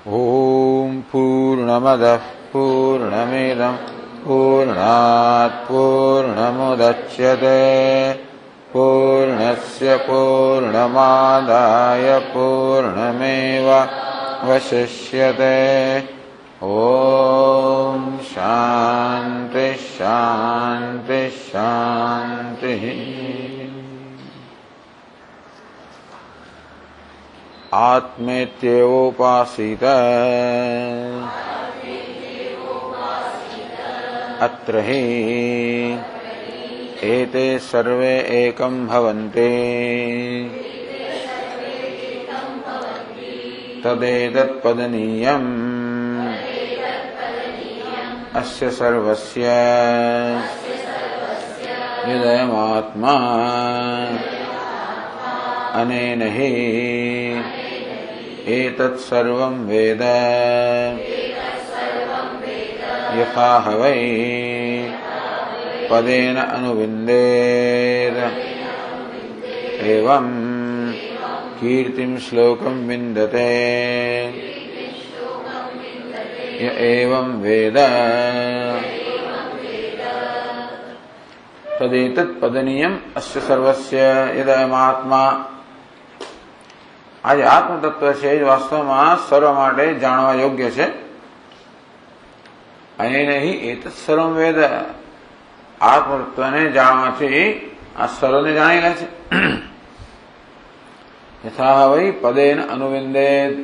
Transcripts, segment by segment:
ओम पूर्णमदः पूर्णमिदं पूर्णात् पूर्णमुदच्यते पूर्णस्य पूर्णमादाय पूर्णमेवावशिष्यते। ओम शांति शांति शांति। आत्मेत्योपासित अत्र हि एते सर्वे एकं भवन्ति तदेतत्पदनीयम् अस्य सर्वस्य यदयमात्मा अनेन हि एतत् सर्वं वेद यथा वै पदेन अनुविन्देत् एवं कीर्तिं श्लोकं विन्दते य एवं वेद तदेतत् पदनीयम् अस्य सर्वस्य यदयमात्मा। आज आत्म तत्व છે વાસ્તવ માં સર્વ માટે જાણવા યોગ્ય છે અને નહીં એત સર્વ વેદ આત્મ તત્વને જાણવાથી આ સર્વને જાણી લે છે। યથા વૈ પદેન અનુવિંદેત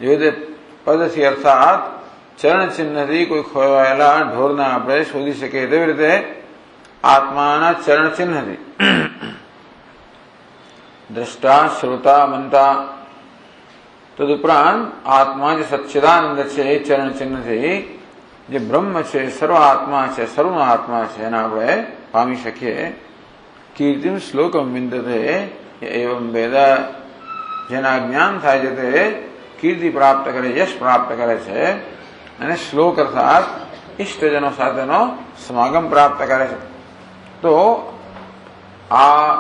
જેવી પદથી અર્થાત ચરણ ચિહ્નથી કોઈ ખોવાયેલા ઢોરને આપણે શોધી શકીએ તેવી રીતે આત્માના ચરણ ચિહ્નથી દ્રષ્ટા શ્રોતા મનતા તદુપરાંત આત્મા જે સચ્ચિદાનંદ છે એ ચરણ ચિહ્નથી જે બ્રહ્મ છે સર્વ આત્મા છે સર્વનો આત્મા છે એને આપણે પામી શકીએ। કીર્તિમ શ્લોકમ વિંદતે એવં વેદ જેના જ્ઞાન થાય છે તે કીર્તિ પ્રાપ્ત કરે યશ પ્રાપ્ત કરે છે અને શ્લોક અર્થાત ઇષ્ટજનો સાથેનો સમાગમ પ્રાપ્ત કરે છે। તો આ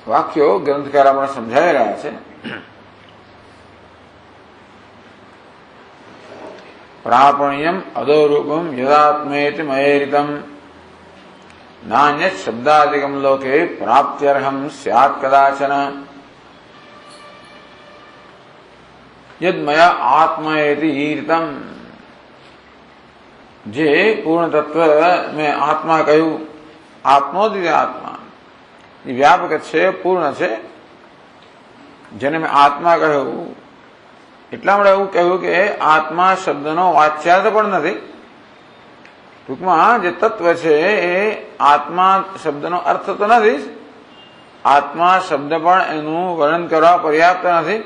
વાક્યો ગ્રંથકાર આપણે સમજાવી રહ્યા છે। પ્રાપણ્યમ અધોરૂપમ યદાત્મેતિ મયેરિતમ નાન્યત શબ્દાધિકમ લોકે પ્રાપ્ત્યર્હમ સ્યાત્ કદાચન યદ્મયા આત્મેતિ ઈરિતમ। જે પૂર્ણ તત્વ મેં આત્મા કહ્યું આત્મોદિત આત્મા વ્યાપક છે પૂર્ણ છે જેને મેં આત્મા કહ્યું એટલા માટે એવું કહ્યું કે આત્મા શબ્દનો વાચ્યાર્થ પણ નથી। ટૂંકમાં જે તત્વ છે એ આત્મા શબ્દનો અર્થ તો નથી જ આત્મા શબ્દ પણ એનું વર્ણન કરવા પર્યાપ્ત નથી।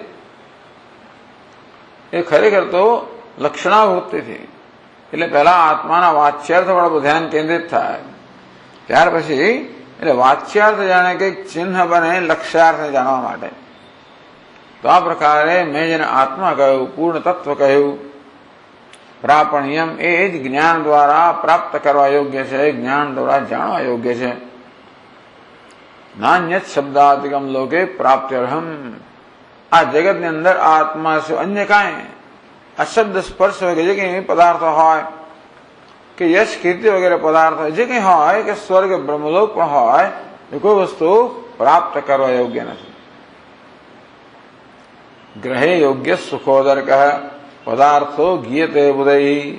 એ ખરેખર તો લક્ષણાવૃત્તિથી એટલે પહેલા આત્માના વાચ્યાર્થ પર ધ્યાન કેન્દ્રિત થાય ત્યાર પછી એટલે વાચ્યાર્થ જાણે કંઈક ચિહ્ન બને લક્ષ્યાર્થ જાણવા માટે। તો આ પ્રકારે મેં જેને આત્મા કહ્યું પૂર્ણ તત્વ કહ્યું પ્રાપણ્યમ એ જ જ્ઞાન દ્વારા પ્રાપ્ત કરવા યોગ્ય છે જ્ઞાન દ્વારા જાણવા યોગ્ય છે। નાન્યત શબ્દાધિકમ લોકે પ્રાપ્ત્યર્હમ આ જગતની અંદર આત્મા છે અન્ય કાંઈ આ શબ્દ સ્પર્શ વગેરે જે કંઈ પદાર્થો હોય કે યશ કીર્તિ વગેરે પદાર્થ હોય જે કંઈ હોય કે સ્વર્ગ બ્રહ્મલોક પણ હોય એ કોઈ વસ્તુ પ્રાપ્ત કરવા યોગ્ય નથી। ગ્રહે યોગ્ય સુખોદર્ક પદાર્થો ગીયતે બુધૈ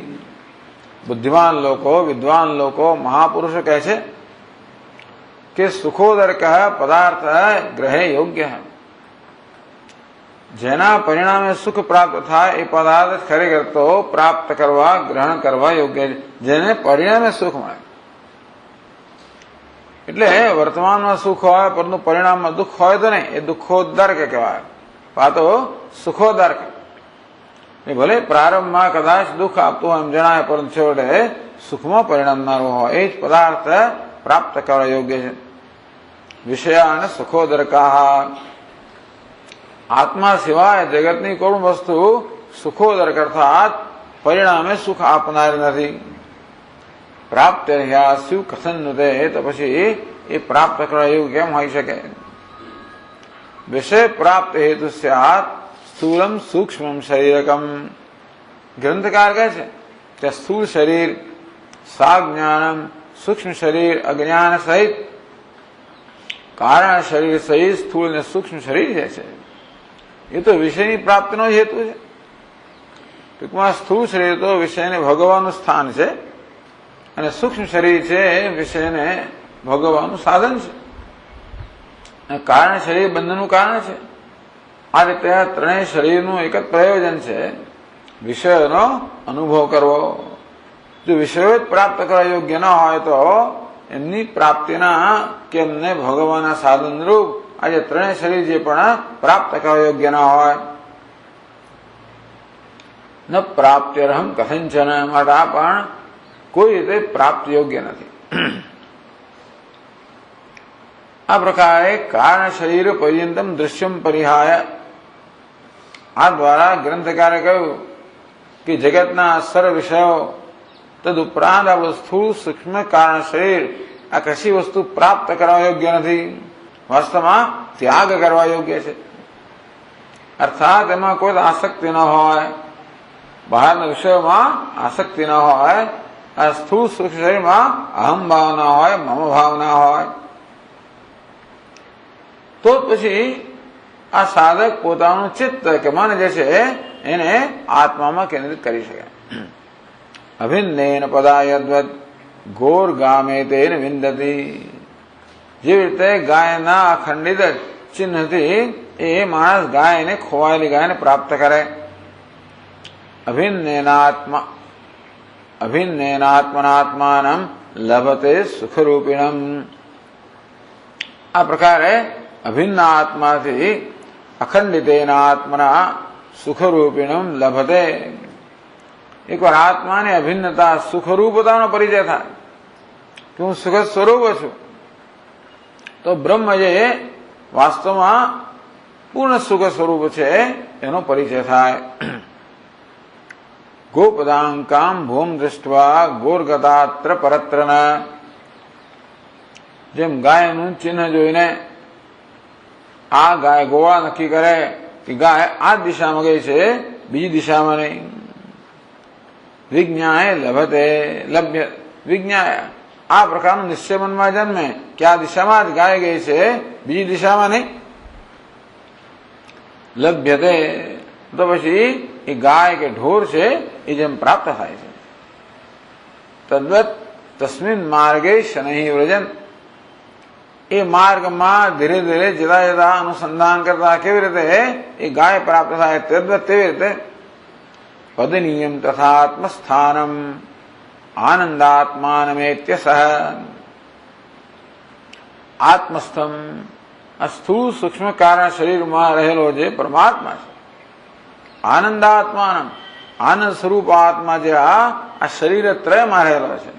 બુદ્ધિમાન લોકો વિદ્વાન લોકો મહાપુરુષો કહે છે કે સુખોદર્ક પદાર્થ ગ્રહે યોગ્ય જેના પરિણામે સુખ પ્રાપ્ત થાય એ પદાર્થ ખરેખર તો પ્રાપ્ત કરવા ગ્રહણ કરવા યોગ્ય છે જેને પરિણામે સુખ મળે। એટલે વર્તમાનમાં સુખ હોય પરંતુ પરિણામમાં દુઃખ હોય તો નહીં એ દુઃખોદર્ક કહેવાય આ તો સુખોદર્ક એ ભલે પ્રારંભમાં કદાચ દુઃખ આપતું હોય એમ જણાય પરંતુ છેવટે સુખમાં પરિણામનારો હોય એ જ પદાર્થ પ્રાપ્ત કરવા યોગ્ય છે। વિષયા અને સુખોદર્કા આત્મા સિવાય જગતની કોઈ વસ્તુ સુખોદર્ક અર્થાત પરિણામે સુખ આપનારી નથી। પ્રાપ્ત રહ્યા શું કથન નુદે તો પછી એ પ્રાપ્ત કરવા એવું કેમ હોઈ શકે? વિષય પ્રાપ્ત હેતુ સ્યાત સ્થૂલમ સૂક્ષ્મ શરીરકમ. ગ્રંથકાર કહે છે કે સ્થૂળ શરીર સાજ્ઞાનમ, સૂક્ષ્મ શરીર અજ્ઞાન સહિત, કારણ શરીર સહિત સ્થૂળ અને સૂક્ષ્મ શરીર જે છે એ તો વિષયની પ્રાપ્તિનો જ હેતુ છે. ટૂંકમાં સ્થૂળ શરીર તો વિષયને ભોગવવાનું સ્થાન છે અને સૂક્ષ્મ શરીર છે એ વિષયને ભોગવવાનું સાધન છે. અને કારણ શરીર બંધનનું કારણ છે. આ રીતે આ ત્રણેય શરીરનું એક જ પ્રયોજન છે, વિષયોનો અનુભવ કરવો. જો વિષયો જ પ્રાપ્ત કરવા યોગ્ય ન હોય તો એમની પ્રાપ્તિના કે એમને ભોગવવાના સાધનરૂપ આજે ત્રણેય શરીર જે પણ પ્રાપ્ત કરવા યોગ્ય ન હોય. ન પ્રાપ્ત્યર્હમ કથંચન, માટે આ પણ કોઈ રીતે પ્રાપ્ત યોગ્ય નથી. આ પ્રકારે કારણ શરીર પર્યંતમ દૃશ્યમ પરિહાય, આ દ્વારા ગ્રંથકારે કહ્યું કે જગતના સર્વ વિષયો તદુપરાંત આ સ્થૂળ સૂક્ષ્મ કારણ શરીર આ કશી વસ્તુ પ્રાપ્ત કરવા યોગ્ય નથી, વાસ્તવમાં ત્યાગ કરવા યોગ્ય છે. અર્થાત એમાં કોઈ આસક્તિ ન હોય, બહારના વિષયોમાં આસક્તિ ન હોય, આ સ્થૂળ સૂક્ષ્મ શરીરમાં અહમ ભાવ ના હોય, મમ ભાવ ના હોય, તો પછી આ સાધક પોતાનું ચિત્ત કે મન જે છે એને આત્મામાં કેન્દ્રિત કરી શકે. અભિન્નેન પદાયદ્વદ ગોર ગામે તેન વિંદતી, જેવી રીતે ગાયના અખંડિત ચિહ્નથી એ માણસ ગાયને, ખોવાયેલી ગાયને પ્રાપ્ત કરે. અભિન્નેનાત્મનાત્માનમ લભતે સુખરૂપિણમ. આ પ્રકારે અભિન્ન આત્માથી અખંડિતેના આત્મના સુખરૂપિણમ લભતે. એકવાર આત્માની અભિન્નતા સુખરૂપતાનો પરિચય થાય કે હું સુખ સ્વરૂપ છું, તો બ્રહ્મ જે વાસ્તવમાં પૂર્ણ સુખ સ્વરૂપ છે એનો પરિચય થાય. ગોપદાંકામ ભૂમ દૃષ્ટવા ગોરગતાત્ર પરત્રન, જેમ ગાયનું ચિહ્ન જોઈને આ ગાય ગોળા નક્કી કરે કે ગાય આ દિશામાં ગઈ છે, બીજી દિશામાં નહીં. વિજ્ઞાય લભતે લભ્ય, વિજ્ઞાય આ પ્રકારનું નિશ્ચય મનમાં જન્મે કે આ દિશામાં જ ગાય ગઈ છે, બીજી દિશામાં નહીં. લભ્યતે તો પછી એ ગાય કે ઢોર છે એ જેમ પ્રાપ્ત થાય છે. તદ્વત તસ્મિન માર્ગે શનૈ વ્રજન, એ માર્ગમાં ધીરે ધીરે જુદા જુદા અનુસંધાન કરતા કેવી રીતે એ ગાય પ્રાપ્ત થાય, તદ્વત તેવી રીતે પદનીયમ તથાત્મસ્થાનમ આનંદાત્માનમેત્ય સહ. આત્મસ્થમ, આ સ્થૂળ સૂક્ષ્મ કારણ શરીરમાં રહેલો જે પરમાત્મા છે, આનંદાત્માનમ, આનંદ સ્વરૂપ આત્મા જે આ શરીર ત્રયમાં રહેલો છે,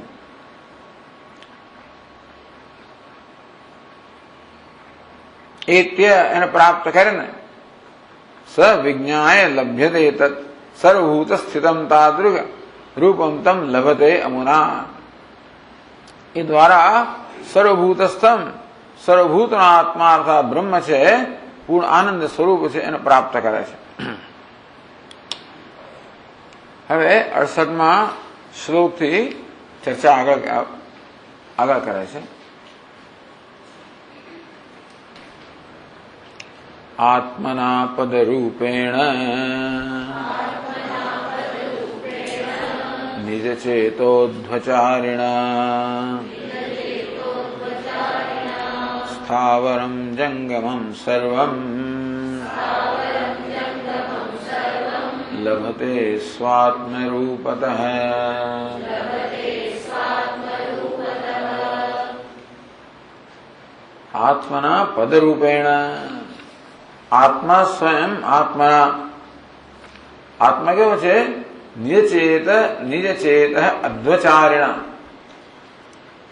એ તે એને પ્રાપ્ત કરીને સ વિજ્ઞાય લભ્યતે તત્ સર્વભૂત સ્થિતમ તાદૃગ રૂપમ તમ લભતે અમુના. એ દ્વારા સર્વભૂતસ્થમ, સર્વભૂતનો આત્મા અર્થાત બ્રહ્મ છે, પૂર્ણ આનંદ સ્વરૂપ છે, એને પ્રાપ્ત કરે છે. હવે 68મા શ્લોકથી ચર્ચા આગળ કરે છે. આત્મના પદરૂપેણ નિજ ચેતોધ્વચારિણ સ્થાવરમ જંગમમ સર્વમ લભતે સ્વાત્મરૂપતઃ. આત્મના પદરૂપેણ, આત્મા સ્વયં આત્મના, આત્મા કેવો છે? નિજ ચેત અધ્વચારિણ,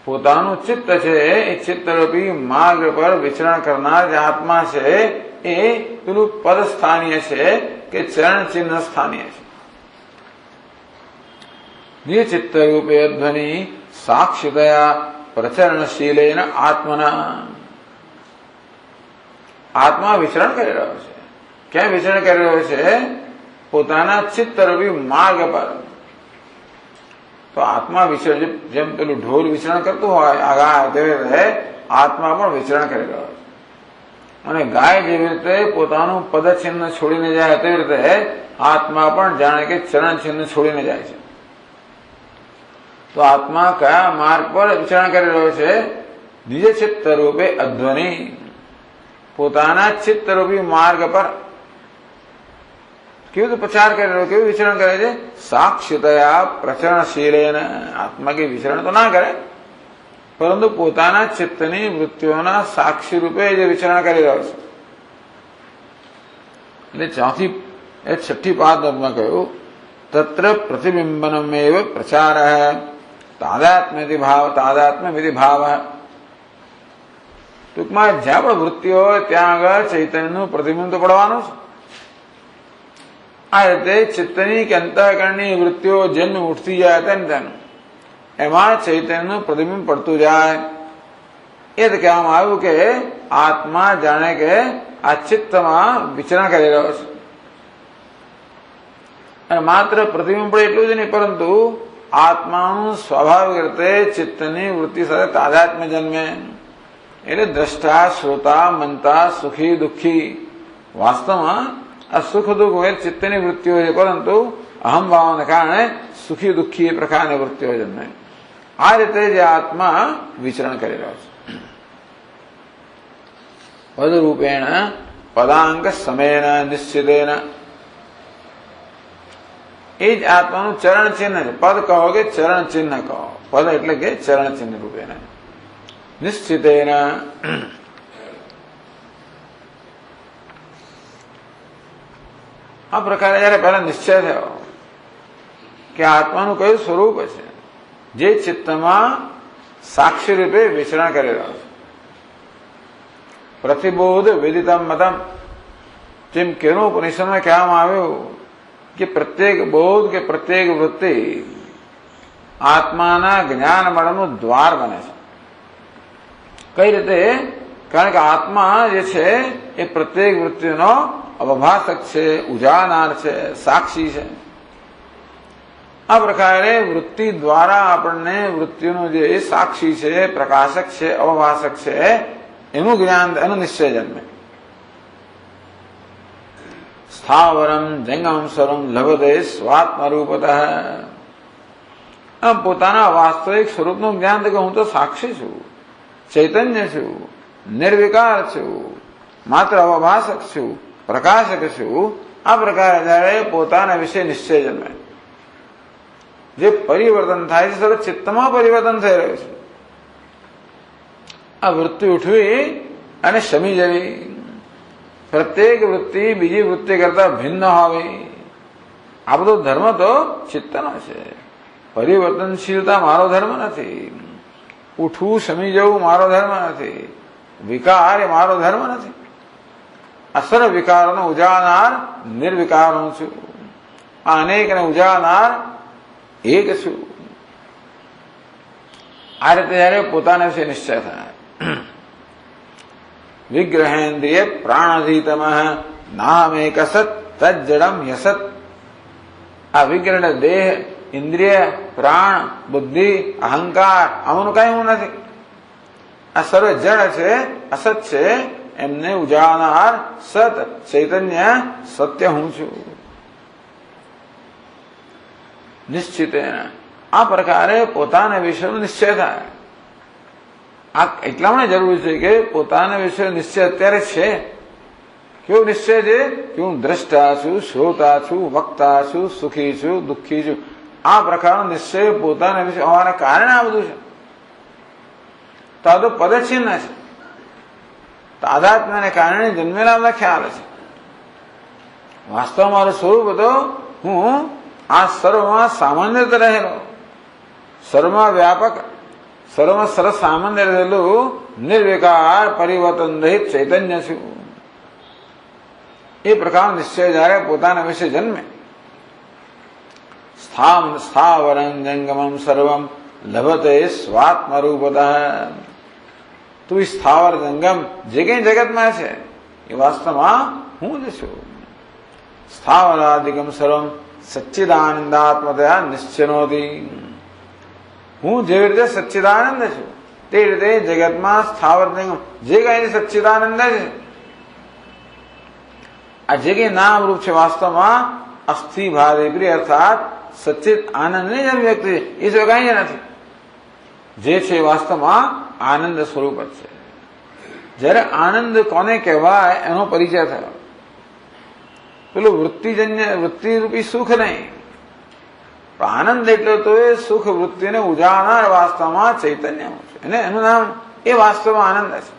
પોતાનું ચિત્ત છે એ ચિત્તરૂપી માર્ગ પર વિચરણ કરનાર જે આત્મા છે એ પેલું પદ સ્થાનીય છે કે ચરણ ચિહ્ન સ્થાનીય છે. નિજ ચિત્ત રૂપે ધ્વનિ સાક્ષિતયા પ્રચરણશીલેન આત્મના, આત્મા વિચરણ કરી રહ્યો છે ક્યાં વિચરણ કરી રહ્યો છે? પોતાના ચિત્તરૂપી માર્ગ પર. તો આત્મા વિચરણ, જેમ પેલું ઢોલ વિચરણ કરતું હોય આગળ, તેવી રીતે આત્મા પણ વિચરણ કરી રહ્યો છે. અને ગાય જેવી રીતે પોતાનું પદચિહ્ન છોડીને જાય તેવી રીતે આત્મા પણ જાણે કે ચરણ ચિહ્ન છોડીને જાય છે. તો આત્મા કયા માર્ગ પર વિચરણ કરી રહ્યો છે? નિજ ચિત્ત રૂપે અધ્વનિ, પોતાના ચિત્તરૂપી માર્ગ પર. કેવું તો પ્રચાર કરી રહ્યો, કેવું વિચરણ કરે છે? સાક્ષિતયા પ્રચરણશીલેન. આત્મા કે વિચરણ તો ના કરે, પરંતુ પોતાના ચિત્તની વૃત્તિઓના સાક્ષી રૂપે જે વિચરણ કરી રહ્યો છે. એટલે છઠ્ઠી પાદમાં કહ્યું, તત્ર પ્રતિબિંબનમેવ પ્રચાર તાદાત્મ્યમિતિ ભાવ. ટૂંકમાં જ્યાં પણ વૃત્તિઓ હોય ત્યાં આગળ ચૈતન્યનું પ્રતિબિંબ તો પડવાનું છે. આ રીતે ચિત્તની કે અંતઃકરણની વૃત્તિઓ જન્મ ઉઠતી જાય તેનું એમાં ચૈતન્યનું પ્રતિબિંબ પડતું જાય. એ તો કહેવામાં આવ્યું કે આત્મા જાણે કે આ ચિત્તમાં વિચરણ કરી રહ્યો છે. અને માત્ર પ્રતિબિંબ પડે એટલું જ નહીં, પરંતુ આત્માનું સ્વાભાવિક રીતે ચિત્તની વૃત્તિ સાથે તાદાત્મ્ય જન્મે. એટલે દ્રષ્ટા, શ્રોતા, મંતા, સુખી, દુઃખી. વાસ્તવમાં આ સુખ દુઃખ હોય ચિત્તની વૃત્તિઓ છે, પરંતુ અહમ ભાવના કારણે સુખી દુઃખી એ પ્રકારની વૃત્તિઓ જન્મે. આ રીતે જે આત્મા વિચરણ કરી રહ્યો છે. પદરૂપેણ પદાંક સમેન નિશ્ચિતેન. એ જ આત્માનું ચરણ ચિહ્ન છે. પદ કહો કે ચરણ ચિહ્ન કહો. પદ એટલે કે ચરણ ચિહ્ન રૂપેણ નિશ્ચિતેન. આ પ્રકારે જયારે પહેલા નિશ્ચય થયો કે આત્માનું કયું સ્વરૂપ છે, જે ચિત્તમાં સાક્ષી રૂપે વિચરણ કરી રહ્યો છે. પ્રતિબોધ વિદિતમ મતમ. જેમ કેનું ઉપનિષદમાં કહેવામાં આવ્યું કે પ્રત્યેક બોધ કે પ્રત્યેક વૃત્તિ આત્માના જ્ઞાન મળવાનું દ્વાર બને છે. કઈ રીતે? કારણ કે આત્મા જે છે એ પ્રત્યેક વૃત્તિનો અવભાષક છે, ઉજાનાર છે, સાક્ષી છે. આ પ્રકારે વૃત્તિ દ્વારા આપણને વૃત્તિનો જે સાક્ષી છે, પ્રકાશક છે, અવભાષક છે, એનું જ્ઞાન, એનો નિશ્ચય જન્મે. સ્થાવરમ જંગમ સર્વમ લભતે સ્વાત્મરૂપતઃ. આમ પોતાના વાસ્તવિક સ્વરૂપનું જ્ઞાન કે હું તો સાક્ષી છું, ચૈતન્ય છું, નિર્વિકાર છું, માત્ર અવભાષક છું, પ્રકાશક છું. આ પ્રકારે જયારે પોતાના વિશે નિશ્ચય જન્મે, જે પરિવર્તન થાય છે સર્વ ચિત્તમાં પરિવર્તન થઈ રહ્યું છે. આ વૃત્તિ ઉઠવી અને શમી જવી, પ્રત્યેક વૃત્તિ બીજી વૃત્તિ કરતા ભિન્ન હોવી, આ બધો ધર્મ તો ચિત્તનો છે. પરિવર્તનશીલતા મારો ધર્મ નથી. ઉઠવું, શમી જવું મારો ધર્મ નથી. વિકાર એ મારો ધર્મ નથી. આ સર્વ વિકારોનો ઉજાનાર નિર્વિકાર હું છું. આ અનેકને ઉજાનાર એક છું. આ રીતે જયારે પોતાના વિશે નિશ્ચય થાય, વિગ્રહેન્દ્રિય પ્રાણાધીતમ નામેક સત તજ્જડમ યસત. આ વિગ્રહ દેહ, ઇન્દ્રિય, પ્રાણ, બુદ્ધિ, અહંકાર, આમાંનું કઈ હું નથી. આ સર્વ જડ છે, અસત છે. એમને ઉજાનાર સત ચૈતન્ય સત્ય હું છું. નિશ્ચિત. આ પ્રકારે પોતાના વિષયનો નિશ્ચય થાય. આ એટલા માટે જરૂરી છે કે પોતાના વિષય નિશ્ચય અત્યારે છે. કેવો નિશ્ચય છે? કે હું દ્રષ્ટા છું, શ્રોતા છું, વક્તા છું, સુખી છું, દુઃખી છું. આ પ્રકારનો નિશ્ચય પોતાના વિશે હોવાના કારણે આ બધું છે. તો આ તો પદચિહ્ન છે. તાદાત્મ્યને કારણે જન્મેલા બધા ખ્યાલ છે. વાસ્તવ મારું સ્વરૂપ હતો હું આ સર્વમાં સામાન્ય રહેલો, સર્વમાં વ્યાપક, સર્વમાં સરસ સામાન્ય રહેલું નિર્વિકાર પરિવર્તન રહિત ચૈતન્ય છું. એ પ્રકારનો નિશ્ચય જયારે પોતાના વિશે જન્મે, સ્થાવરં જંગમમ સર્વમ લભતે સ્વાત્મરૂપતઃ. તું સ્થાવર જંગમ જે કઈ જગતમાં છે એ વાસ્તવમાં હું જ છું. સ્થાવરાદિકમ સર્વમ સચ્ચિદાનંદાત્મતયા નિશ્ચિનોતિ. હું જેવી રીતે સચ્ચિદાનંદ છું તે રીતે જગતમાં સ્થાવર જે કઈ સચ્ચિદાનંદ છે, આ જે કઈ નામ રૂપ છે વાસ્તવમાં અસ્થિ ભાવે પ્રિય અર્થાત સચ્ચિત આનંદની જ અભિવ્યક્તિ છે. એ જો કઈ નથી. જે છે વાસ્તવમાં આનંદ સ્વરૂપ જ છે. જયારે આનંદ કોને કહેવાય એનો પરિચય થયો. પેલું વૃત્તિરૂપી સુખ નહીં, પણ આનંદ એટલે તો એ સુખ વૃત્તિને ઉજાડનાર વાસ્તવમાં ચૈતન્ય છે. અને એનું નામ એ વાસ્તવમાં આનંદ છે,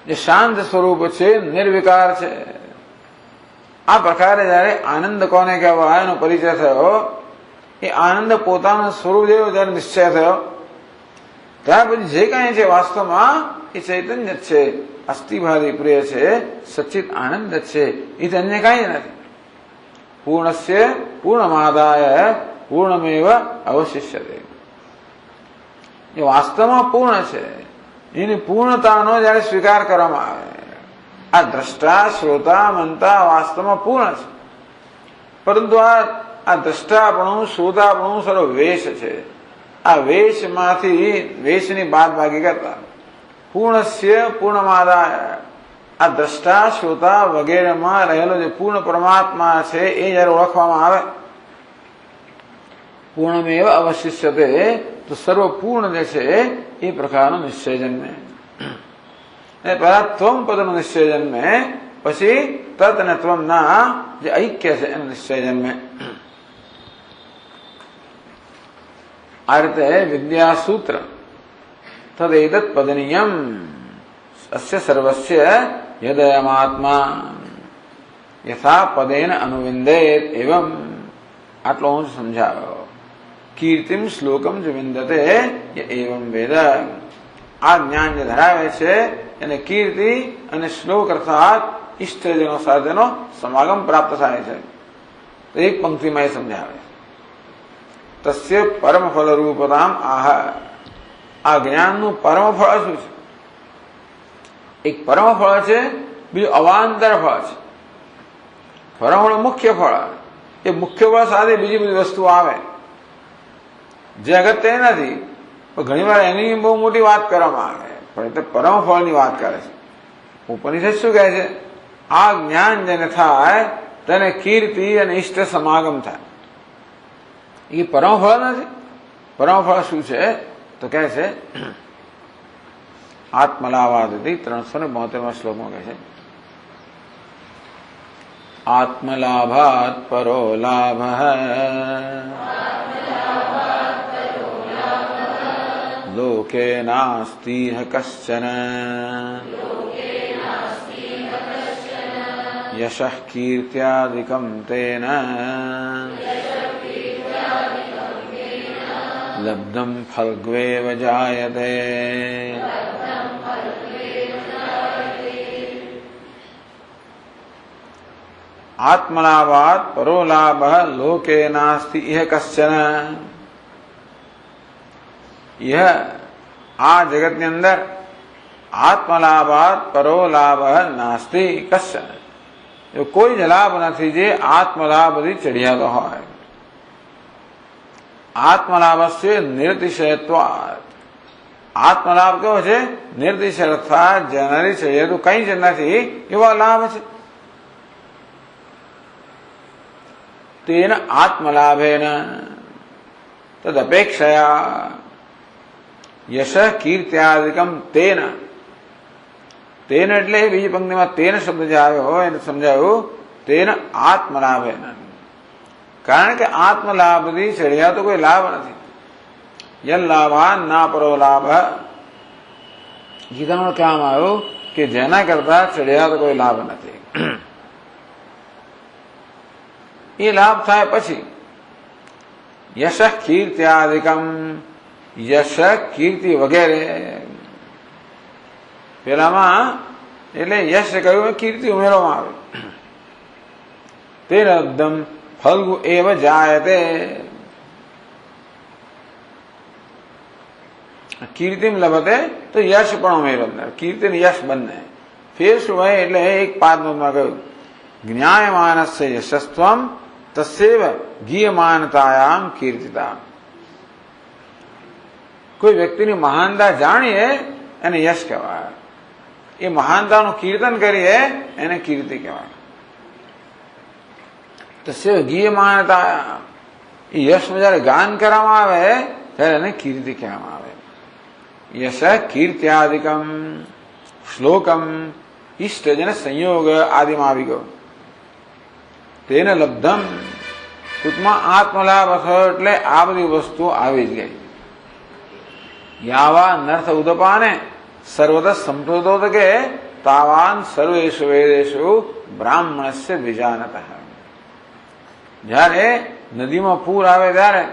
જે શાંત સ્વરૂપ છે, નિર્વિકાર છે. આ પ્રકારે જયારે આનંદ કોને કહેવાય એનો પરિચય થયો, એ આનંદ પોતાનું સ્વરૂપ જેવો જયારે નિશ્ચય થયો, ત્યાર પછી જે કઈ છે વાસ્તવમાં એ ચૈતન્ય છે, અસ્થિભારી પ્રિય છે, સચ્ચિત આનંદ છે. એ તો અન્ય કઈ નથી. પૂર્ણસ્ય પૂર્ણમાદાય પૂર્ણમેવ અવશિષ્યતે. એ વાસ્તવમાં પૂર્ણ છે, એની પૂર્ણતાનો જયારે સ્વીકાર કરવામાં આવે, આ દ્રષ્ટા શ્રોતા મનતા વાસ્તવમાં પૂર્ણ છે, પરંતુ આ દ્રષ્ટાપણું શ્રોતાપણું સર્વ વેશ છે. આ વેશમાંથી વેશની બાદબાકી કરતા પૂર્ણસ્ય પૂર્ણમાદાય, આ દ્રષ્ટા શ્રોતા વગેરેમાં રહેલો જે પૂર્ણ પરમાત્મા છે એ જયારે ઓળખવામાં આવે, પૂર્ણમેવ અવશિષ્યતે, તો સર્વ પૂર્ણ જે છે એ પ્રકારનો નિશ્ચય જન્મે. પહેલા ત્વમ પદનો નિશ્ચય જન્મે, પછી તત અને ત્વમના જે ઐક્ય છે એનો નિશ્ચય જન્મે. આ રીતે વિદ્યાસૂત્ર તદેતત પદનીયમ અસ્ય સર્વસ્ય યદયમાત્મા યથા પદેન અનુવિંદેત એવમ. આટલો હું સમજાવ્યો. કીર્તિમ શ્લોકમ જ વિંદતે એવમ વેદ. આ જ્ઞાન જે ધરાવે છે એને કીર્તિ અને શ્લોક અર્થાત ઇષ્ટજનો સાથેનો સમાગમ પ્રાપ્ત થાય છે. તો એક પંક્તિમાં એ સમજાવે, તસ્ય પરમ ફલ રૂપતામ આહ. આ જ્ઞાનનું પરમ ફળ શું છે? એક પરમ ફળ છે, બીજું અવાંતર ફળ છે. પરમ ફળ મુખ્ય ફળ, એ મુખ્ય ફળ સાથે બીજી બધી વસ્તુ આવે જે અગત્ય નથી, પણ ઘણી વાર એની બહુ મોટી વાત કરવામાં આવે, પણ એટલે પરમ ફળની વાત કરે છે. ઉપનિષદ શું કહે છે? આ જ્ઞાન જેને થાય તેને કીર્તિ અને ઇષ્ટ સમાગમ થાય. એ પરમ ફળ નથી. પરમ ફળ શું છે? તો કહે છે આત્મલાભાદિ 372 શ્લોકમાં કહે છે, આત્મલાભાત પરો લાભ લોકે નાસ્તિ કશ્ચન યશઃ કીર્ત્યાદિકમ તેન લબ્ધમ ફલ્ગ્વેવ જાયતે. આત્મલાભાત પરો લાભ લોકે નાસ્તિ ઇહ કશ્ચન. यह આ જગતની અંદર આત્મલાભાત પરો લાભ નાસ્તિ કશ્ચન. કોઈ જ લાભ નથી જે આત્મલાભથી ચડિયાતો હોય. આત્મલાભસ્ય નિર્તિશયત્વાત. આત્મલાભ કેવો છે? નિર્તિશય અર્થાત જેનાથી ચડિયાતું કઈ જ નથી એવા લાભ છે. તેન આત્મલાભેન તદપેક્ષયા યશ કીર્ત્યાદિકમ તેન. તેન એટલે બીજી પંક્તિમાં તેન શબ્દ જે આવ્યો હોય એને સમજાયું તેન આત્મલાભેન. કારણ કે આત્મલાભથી ચડિયા તો કોઈ લાભ નથી. યલ લાભાન ના પરો લાભ. ગીતામાં કહેવામાં આવ્યું કે જેના કરતા ચડિયા તો કોઈ લાભ નથી. એ લાભ થાય પછી યશ કીર્ત્યાદિકમ, યશ કીર્તિ વગેરે. પેલામાં એટલે યશ કહ્યું, કીર્તિ ઉમેરવામાં આવે. તે એકદમ ફલ્ગુ એવ જાયતે. કીર્તિમ લભતે તો યશ પણ ઉમેરો. કીર્તિ ને યશ બંને ફેર શું હોય એટલે એક પાદમાં કહ્યું જ્ઞાયમાનસ્ય યશસ્ત્વમ તસ્યૈવ ગીયમાનતાયામ કીર્તિતા. કોઈ વ્યક્તિની મહાનતા જાણીએ એને યશ કહેવાય, એ મહાનતાનું કીર્તન કરીએ એને કીર્તિ કહેવાય. તસ્યૈવ ગીયમાનતાયામ, એ યશનું જયારે ગાન કરવામાં આવે ત્યારે એને કીર્તિ કહેવામાં આવે. યશ કીર્ત્યાદિકમ શ્લોકમ ઇષ્ટજન સંયોગ આદિમાં આવી ગયો. તેને લબ્ધમ, ટૂંકમાં આત્મલાભ થયો એટલે આ બધી વસ્તુઓ આવી જ ગઈ. યાવા નર્થ ઉદપાને સર્વત સંપ્રદોત કે તાવાન સર્વેષુ વેદેષુ બ્રાહ્મણસ્ય વિજાનતઃ. જ્યારે નદીમાં પૂર આવે ત્યારે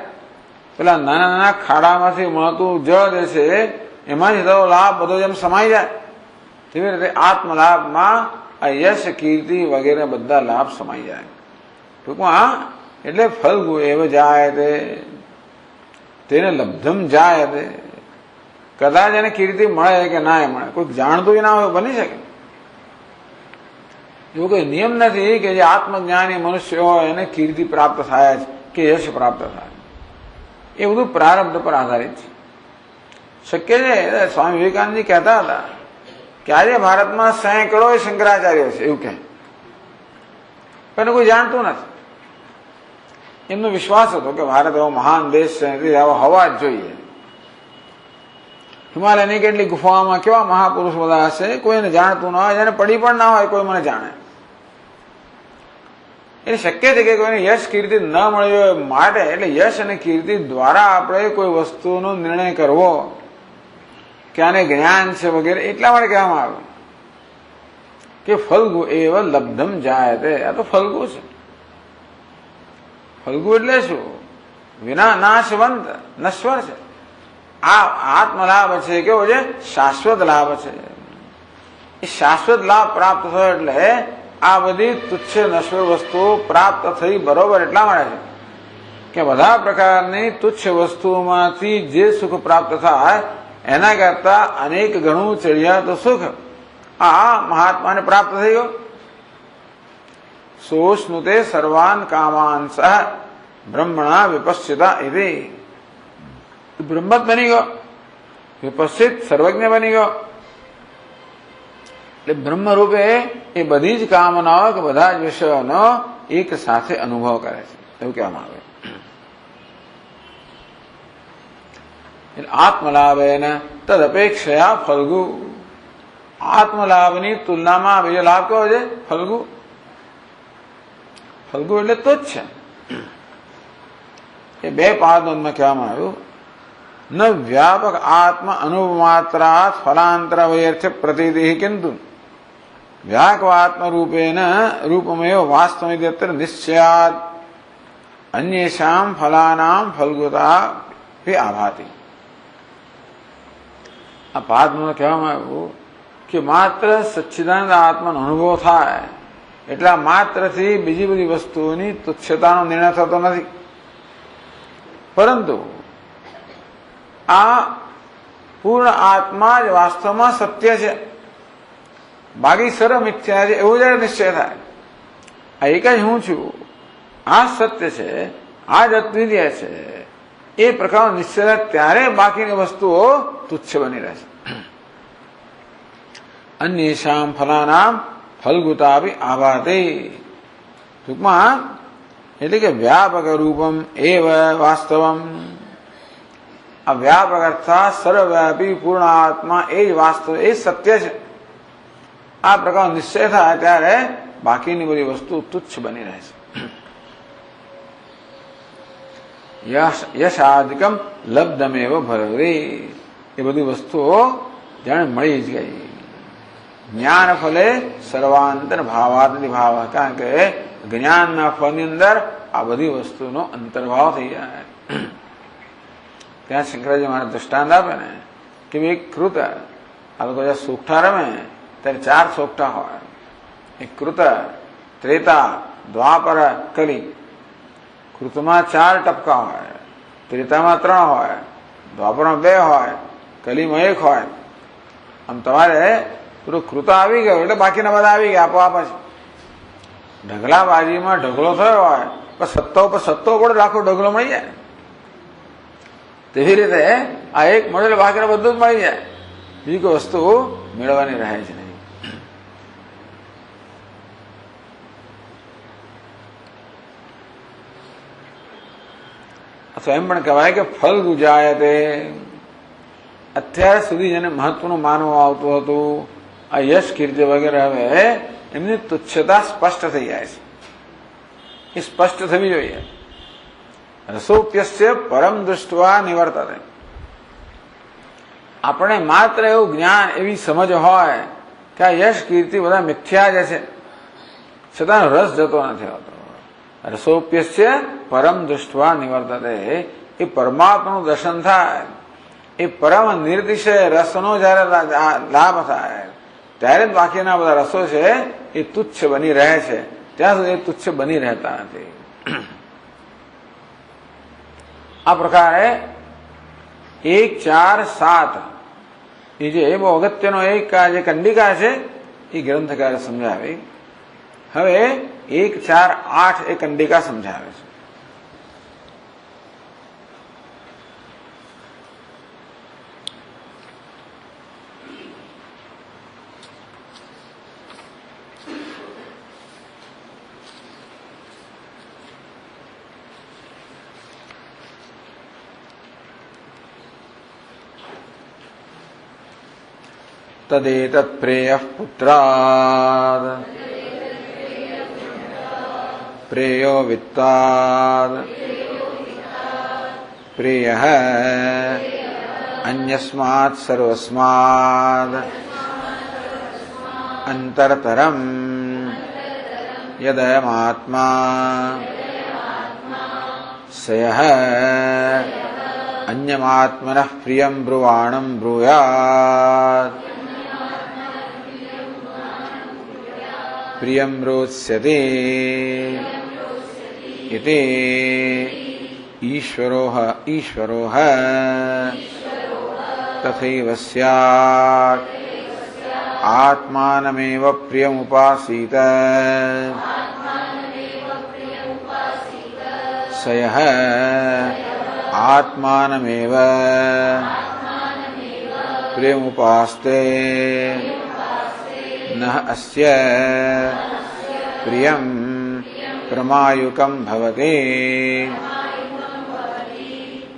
પેલા નાના નાના ખાડામાંથી મળતું જળ જે છે એમાંથી થતો લાભ બધો જેમ સમાઈ જાય, તેવી રીતે આત્મલાભમાં આ યશ કીર્તિ વગેરે બધા લાભ સમાઈ જાય. ટૂંકમાં એટલે ફલ્ગુ એવ જાય તેને લબ્ધમ જાય તે. કદાચ એને કીર્તિ મળે કે ના મળે, કોઈ જાણતું ના હોય બની શકે. એવો કોઈ નિયમ નથી કે જે આત્મજ્ઞાની મનુષ્ય હોય એને કીર્તિ પ્રાપ્ત થાય જ કે યશ પ્રાપ્ત થાય. એ બધું પ્રારબ્ધ પર આધારિત છે. શક્ય છે, સ્વામી વિવેકાનંદજી કહેતા હતા કે આજે ભારતમાં સેંકડો શંકરાચાર્યો છે એવું કહે, પણ કોઈ જાણતું નથી. એમનો વિશ્વાસ હતો કે ભારત એવો મહાન દેશ છે, આવો હવા જ જોઈએ. હિમાલયની કેટલી ગુફાઓમાં કેવા મહાપુરુષ બધા હશે, કોઈને જાણતું ના હોય, જેને પડી પણ ના હોય કોઈ મને જાણે. એ શક્ય છે કે કોઈને યશ કીર્તિ ન મળી હોય માટે, એટલે યશ અને કીર્તિ દ્વારા આપણે કોઈ વસ્તુનો નિર્ણય કરવો કે આને જ્ઞાન છે વગેરે એટલા માટે કહેવામાં આવ્યું કે ફલ્ગુ એવ લબ્ધમ જાયતે. આ તો ફલ્ગુ છે. ફલ્ગુ એટલે શું? વિના નાશવંત, નશ્વર છે. આ આત્મલાભ છે કેવો છે? શાશ્વત લાભ છે. એ શાશ્વત લાભ પ્રાપ્ત થયો એટલે આ બધી તુચ્છ નશ્વર વસ્તુઓ પ્રાપ્ત થઈ બરોબર એટલા માટે છે કે બધા પ્રકારની તુચ્છ વસ્તુઓમાંથી જે સુખ પ્રાપ્ત થાય એના કરતા અનેક ગણું ચડિયાતું સુખ આ મહાત્માને પ્રાપ્ત થઈ ગયો. સોષ્ણુતે સર્વાન કામાન સહ બ્રહ્મણા વિપશ્યતા એવી. બ્રહ્મત બની ગયો, વિપશ્ચિત સર્વજ્ઞ બની ગયો. એટલે બ્રહ્મ રૂપે એ બધી જ કામનાઓ કે બધા જ વિષયોનો એક સાથે અનુભવ કરે છે એવું કહેવામાં આવે. એટલે આત્મલાભેન તદ અપેક્ષયા ફલ્ગુ. આત્મલાભની તુલનામાં બીજો લાભ કયો છે? ફલ્ગુ. ફલ્ગુ એટલે તુચ્છ. એ બે પાદોમાં કહેવામાં આવ્યું. ન વ્યાપક આત્મ અનુમાત્રાત ફલાંતર વૈર્થ્ય પ્રતીતિ કિંતુ વ્યાકવાત્મ રૂપેણ રૂપમેવ વાસ્તવિત્ર નિશ્ચયાત અન્યેષામ ફલાનામ ફલ્ગુતા આભાતિ. આ પાદમાં કહેવામાં આવ્યું કે માત્ર સચ્ચિદાનંદ આત્માનો અનુભવ થાય એટલા માત્રથી બીજી બધી વસ્તુઓની તુચ્છતાનો નિર્ણય થતો નથી, પરંતુ આ પૂર્ણ આત્મા જ વાસ્તવમાં સત્ય છે, બાકી સર્વ મિથ્યા છે એવું જયારે નિશ્ચય થાય. આ એક જ હું છું, આ સત્ય છે, આ જ અદ્વિતીય છે, એ પ્રકારનો નિશ્ચય થાય ત્યારે બાકીની વસ્તુઓ તુચ્છ બની રહેશે. અન્યેષામ ફલાનામ ફલ્ગુતા બી આભાતે. ટૂંકમાં એટલે કે વ્યાપક રૂપમ એવ વાસ્તવમ. આ વ્યાપક અર્થાત સર્વવ્યાપી પૂર્ણ આત્મા એ જ વાસ્તવ, એ સત્ય છે. આ પ્રકારનો નિશ્ચય થાય ત્યારે બાકીની બધી વસ્તુ તુચ્છ બની રહે છે. યશાદિકમ લબ્ધમેવ ભરવે. એ બધી વસ્તુઓ જાણે મળી જ ગઈ. જ્ઞાન ફલે સર્વાંતર ભાવાત્મિ ભાવ. કારણ કે જ્ઞાનના ફળની અંદર આ બધી વસ્તુનો અંતર્ભાવ થઈ જાય. ત્યાં શંકરાજી મારે દૃષ્ટાંત આપે ને કે એક કૃત, આ લોકો જ્યાં સોગઠા રમે ત્યારે 4 સોગઠા હોય. એક કૃત, ત્રેતા, દ્વાપર, કલી. કૃતમાં 4 ટપકા હોય, ત્રેતામાં 3 હોય, દ્વાપરમાં 2 હોય, કલીમાં 1 હોય. આમ તમારે પૂરું કૃત આવી ગયો એટલે બાકીના બધા આવી ગયા આપોઆપ જ. ઢગલાબાજીમાં ઢગલો થયો હોય પણ સત્તો પર સત્તો પડે લાખો ઢગલો મળી જાય. તેવી રીતે આ એક મળેલ બાકીને બધું જ મળી જાય. બીજી કોઈ વસ્તુ મેળવવાની રહે જ નહીં. અથવા એમ પણ કહેવાય કે ફલ ગુજાય તે અત્યાર સુધી જેને મહત્વનું માનવામાં આવતું હતું આ યશ કીર્તિ વગેરે હવે એમની તુચ્છતા સ્પષ્ટ થઈ જાય છે. એ સ્પષ્ટ થવી જોઈએ. રસોપ્યસ્ય પરમ દૃષ્ટવા નિવર્તતે. આપણે માત્ર એવું જ્ઞાન એવી સમજ હોય કે આ યશ કીર્તિ બધા મિથ્યા જ છે, છતાં રસ જતો નથી હોતો. રસોપ્યસ્ય પરમ દૃષ્ટવા નિવર્તતે. એ પરમાત્માનું દર્શન થાય, એ પરમ નિર્દિશય રસનો જયારે લાભ થાય ત્યારે જ બાકીના બધા રસો છે એ તુચ્છ બની રહે છે. ત્યાં સુધી એ તુચ્છ બની રહેતા નથી. આ પ્રકારે 1, 4, 7 એ જે બહુ અગત્યનો એક જે કંડિકા છે એ ગ્રંથકારે સમજાવી. હવે 1, 4, 8 એ કંડિકા સમજાવે છે. તદેતત્ પ્રેયઃ પુત્રાદ પ્રેયો વિત્તાદ પ્રેયઃ અન્યસ્માत् સર્વસ્માદ અંતરતરમ યદયમાત્મા સયઃ અન્યમાત્મનઃ પ્રિયં બ્રુવાણં બ્રૂયાत् પ્રિયં રોત્સ્યતે ઇતિ ઈશ્વરો તથૈવ સ્યાत् આત્માનમેવ પ્રિયમુપાસીત સયઃ આત્માનમેવ પ્રિયમુપાસ્તે ન અસ્ય પ્રિયમ પ્રમાયુકમ ભવતી.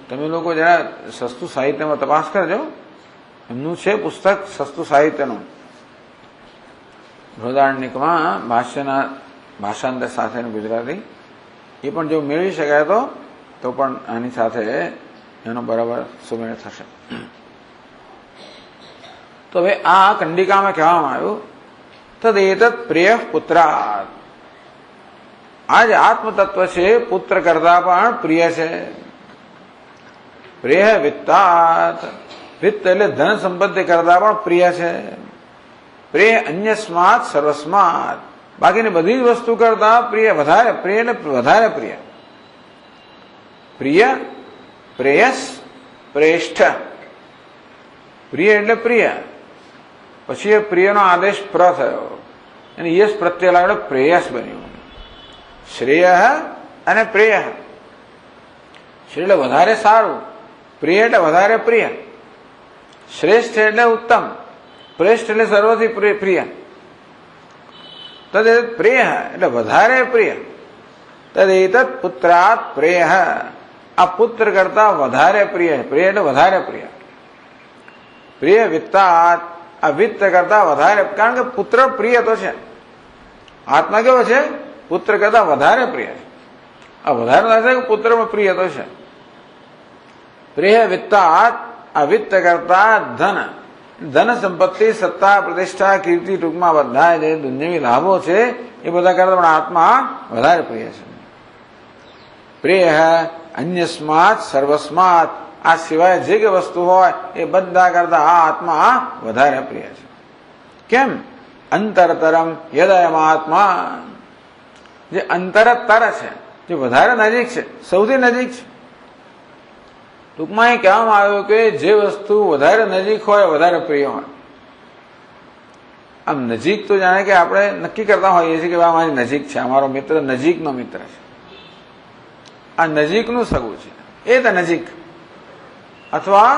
તમે લોકો જરા સસ્તું સાહિત્યમાં તપાસ કરજો. એમનું છે પુસ્તક સસ્તું સાહિત્યનું. બૃહદારણ્યકમાં ભાષ્યના ભાષાંતર સાથેનું ગુજરાતી. એ પણ જો મેળવી શકાય તો પણ આની સાથે એનો બરાબર સુમેળ થશે. તો હવે આ કંડિકામાં કહેવામાં આવ્યું તદેતત્ પ્રેયઃ પુત્રાદ. આ જે આત્મતત્વ છે પુત્ર કરતા પણ પ્રિય છે. પ્રેય વિત્તાત. વિત્ત એટલે ધન સંપત્તિ કરતા પણ પ્રિય છે. પ્રેય અન્યસ્માત સર્વસ્માત. બાકીની બધી જ વસ્તુ કરતા પ્રિય વધારે. પ્રિય એટલે વધારે પ્રિય. પ્રિય પ્રેયસ પ્રેષ્ઠ. પ્રિય એટલે પ્રિય. પછી એ પ્રિયનો આદેશ પ્ર થયો અને યશ પ્રત્યે લાગડે પ્રેયસ બન્યું. શ્રેય અને પ્રેય. શ્રેય એટલે વધારે સારું, પ્રિય એટલે વધારે પ્રિય, શ્રેષ્ઠ એટલે ઉત્તમ, પ્રેષ્ઠ એટલે સર્વથી પ્રિય. તદ પ્રેય એટલે વધારે પ્રિય. તદેતત્ પુત્રાત પ્રેય. આ પુત્ર કરતા વધારે પ્રિય. પ્રિય એટલે વધારે પ્રિય. પ્રિય વિત્તાત. આ વિત્ત કરતા વધારે, કારણ કે પુત્ર પ્રિય તો છે. આત્મા કેવો છે? પુત્ર કરતા વધારે પ્રિય છે. આ વધારે નથી કે પુત્રમાં પ્રિય તો છે. પ્રિય વિત્તાત. આ વિત્ત કરતા ધન સંપત્તિ, સત્તા, પ્રતિષ્ઠા, કીર્તિ, ટૂંકમાં બધા જે દુન્યવી લાભો છે એ બધા કરતા પણ આત્મા વધારે પ્રિય છે. પ્રિય અન્યસ્માત સર્વસ્માત. આ સિવાય જે કે વસ્તુ હોય એ બધા કરતા આ આત્મા વધારે પ્રિય છે. કેમ? અંતરતરમ યદયમાત્મા. જે અંતરતર છે, જે વધારે નજીક છે, સૌથી નજીક છે. ટૂંકમાં એ કહેવામાં આવ્યું કે જે વસ્તુ વધારે નજીક હોય વધારે પ્રિય હોય. આમ નજીક તો જાણે કે આપણે નક્કી કરતા હોઈએ છીએ કે મારી નજીક છે, અમારો મિત્ર નજીકનો મિત્ર છે, આ નજીકનું સગું છે, એ તો નજીક. અથવા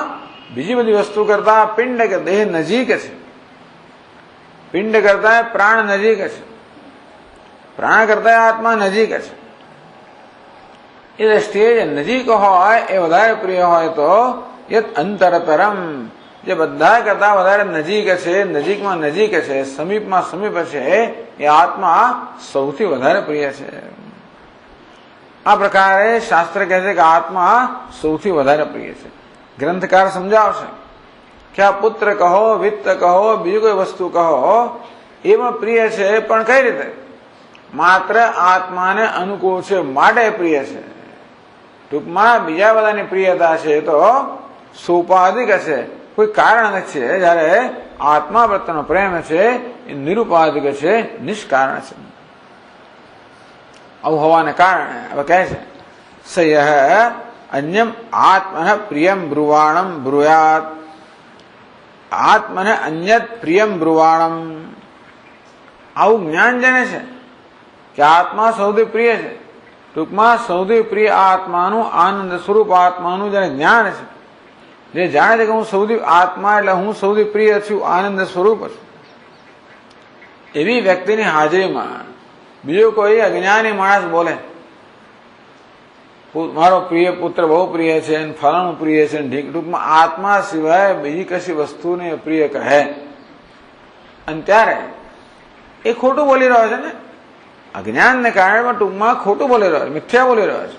બીજી બધી વસ્તુ કરતા પિંડ કે દેહ નજીક છે, પિંડ કરતા પ્રાણ નજીક છે, પ્રાણ કરતા આત્મા નજીક છે. એ દ્રષ્ટિએ નજીક હોય એ વધારે પ્રિય હોય તો યત અંતરતરમ, જે બધા કરતા વધારે નજીક છે, નજીકમાં નજીક છે, સમીપમાં સમીપ છે, એ આત્મા સૌથી વધારે પ્રિય છે. આ પ્રકારે શાસ્ત્ર કહે છે કે આત્મા સૌથી વધારે પ્રિય છે. ગ્રંથકાર સમજાવશે કે આ પુત્ર કહો, વિત્ત કહો, બીજી કોઈ વસ્તુ કહો, એમાં પ્રિય છે, પણ કઈ રીતે? માત્ર આત્માને અનુકૂળ છે માટે પ્રિય છે. ટૂંકમાં બીજા બધાની પ્રિયતા છે તો સોપાધિક છે, કોઈ કારણ છે. જયારે આત્મા પ્રત્યેનો પ્રેમ છે એ નિરુપાધિક છે, નિષ્કારણ છે. આવું હોવાને કારણે હવે કહે છે સય અન્યમ આત્મન પ્રિયમ બ્રુવાણમ બ્રુયાત, આત્મને અન્યત પ્રિયમ બ્રુવાણમ. આવું જ્ઞાન જેને છે કે આત્મા સૌથી પ્રિય છે, ટૂંકમાં સૌથી પ્રિય આત્માનું, આનંદ સ્વરૂપ આત્માનું જેને જ્ઞાન છે, જે જાણે છે કે હું સૌથી આત્મા એટલે હું સૌથી પ્રિય છું, આનંદ સ્વરૂપ છું, એવી વ્યક્તિની હાજરીમાં બીજો કોઈ અજ્ઞાની માણસ બોલે મારો પ્રિય પુત્ર બહુ પ્રિય છે, ફલાણું પ્રિય છે, ટૂંકમાં આત્મા સિવાય બીજી કશી વસ્તુને પ્રિય કહે, અને ત્યારે એ ખોટું બોલી રહ્યો છે ને, અજ્ઞાનને કારણે ટૂંકમાં ખોટું બોલી રહ્યો છે, મિથ્યા બોલી રહ્યો છે.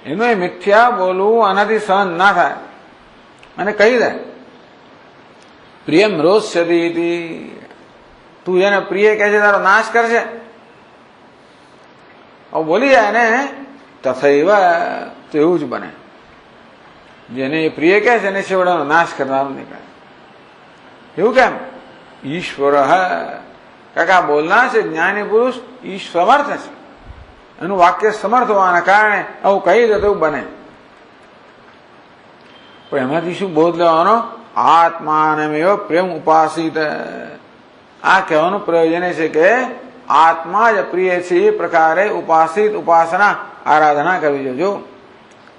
એનું એ મિથ્યા બોલવું આનાથી સહન ના થાય અને કહી દે પ્રિયમ રોષયતિ, તું એને પ્રિય કહે છે તારો નાશ કરશે, બોલી જાય ને તથૈવ, તો એવું જ બને. જેને એ પ્રિય કહે છે એને છેવડાનો નાશ કરવાનું નીકળે. એવું કેમ? ઈશ્વર, કાકા બોલનાર છે જ્ઞાની પુરુષ, ઈશ્વર સમર્થ છે, એનું વાક્ય સમર્થ હોવાના કારણે આવું કહી દે તો એવું બને. પણ એમાંથી શું બોધ લેવાનો? આત્માનમેવ પ્રેમ ઉપાસિત. આ કહેવાનું પ્રયોજન એ છે કે આત્મા જ પ્રિય છે, એ પ્રકારે ઉપાસિત, ઉપાસના, આરાધના કરવી જોજો.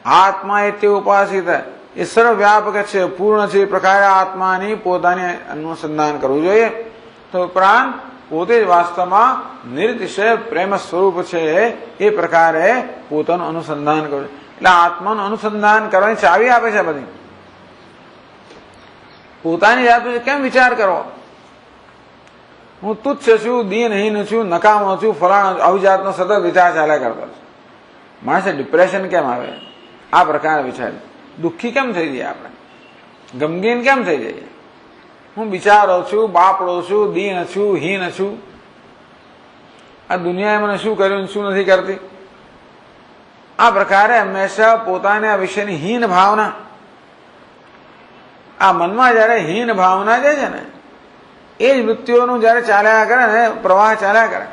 આત્મા એ તે ઉપાસિત, એ સર્વવ્યાપક છે, પૂર્ણ છે, એ પ્રકારે આત્માની પોતાની અનુસંધાન કરવું જોઈએ. તો ઉપરાંત પોતે જ વાસ્તવમાં નિર્તિશય પ્રેમ સ્વરૂપ છે, એ પ્રકારે પોતાનું અનુસંધાન કરવું. એટલે આત્માનું અનુસંધાન કરવાની ચાવી આપે છે બધી. પોતાની જાત કેમ વિચાર કરવો? હું તુચ્છ છું, દીનહીન છું, નકામો છું, ફલાણો, આવી જાતનો સતત વિચાર ચાલ્યા કરતો છે. માણસે ડિપ્રેશન કેમ આવે? આ પ્રકારે વિચાર. દુઃખી કેમ થઈ જઈએ આપણે? ગમગીન કેમ થઈ જઈએ? હું બિચારો છું, બાપડો છું, દીન છું, હીન છું, આ દુનિયાએ મને શું કર્યું, શું નથી કરતી? આ પ્રકારે હંમેશા પોતાના વિશેની હીન ભાવના, આ મનમાં જયારે હીન ભાવના જે છે ને, એ જ વૃત્તિઓનું જયારે ચાલ્યા કરે ને, પ્રવાહ ચાલ્યા કરે,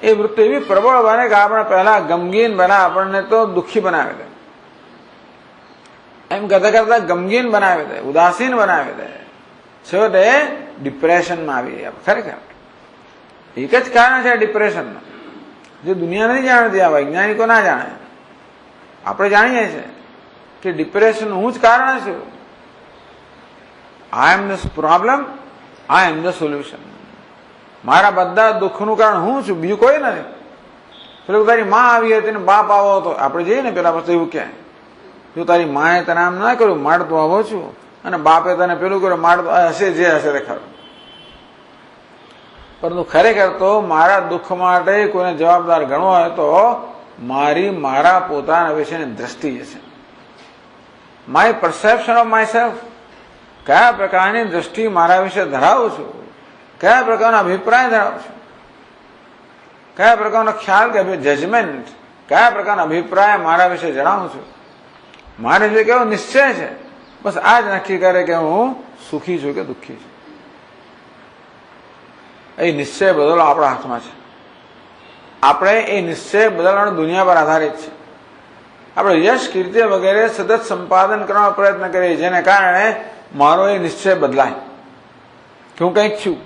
એ વૃત્તિ એવી પ્રબળ બને કે આપણે પહેલા ગમગીન બના, આપણને તો દુઃખી બનાવી દે, એમ કરતા કરતા ગમગીન બનાવી દે, ઉદાસીન બનાવી દે, છેવટે ડિપ્રેશનમાં આવી જાય. ખરેખર એક જ કારણ છે ડિપ્રેશનનું, જે દુનિયા નથી જાણતી, આ વૈજ્ઞાનિકો ના જાણે, આપણે જાણીએ છીએ કે ડિપ્રેશન હું જ કારણ છું. I am the problem, I am the solution. મારા બધા દુઃખનું કારણ હું છું, બીજું કોઈ નથી. પેલું તારી માં આવી હતી ને બાપ આવો હતો, આપણે જઈએ ને પેલા પછી એવું ક્યાંય, જો તારી માએ તને આમ ના કર્યું, માડ તો આવો છું, અને બાપે તને પેલું કર્યું, માડ તો હશે જે હશે તે ખરું. પરંતુ ખરેખર તો મારા દુઃખ માટે કોઈને જવાબદાર ગણવો હોય તો મારા પોતાના વિશેની દ્રષ્ટિ છે, my perception of my self. કયા પ્રકારની દ્રષ્ટિ મારા વિશે ધરાવું છું, કયા પ્રકારનો અભિપ્રાય ધરાવું છું, કયા પ્રકારનો ખ્યાલ કે જજમેન્ટ, કયા પ્રકારનો અભિપ્રાય મારા વિશે જણાવું છું, મારે જે કેવો નિશ્ચય છે, બસ આ જ નક્કી કરે કે હું સુખી છું કે દુઃખી છું. એ નિશ્ચય બદલવો આપણા હાથમાં છે. આપણે એ નિશ્ચય બદલવાનો દુનિયા પર આધારિત છે. આપણે યશ, કીર્તિ વગેરે સતત સંપાદન કરવાનો પ્રયત્ન કરીએ, જેને કારણે મારો એ નિશ્ચય બદલાય. કે હું કંઈક છું.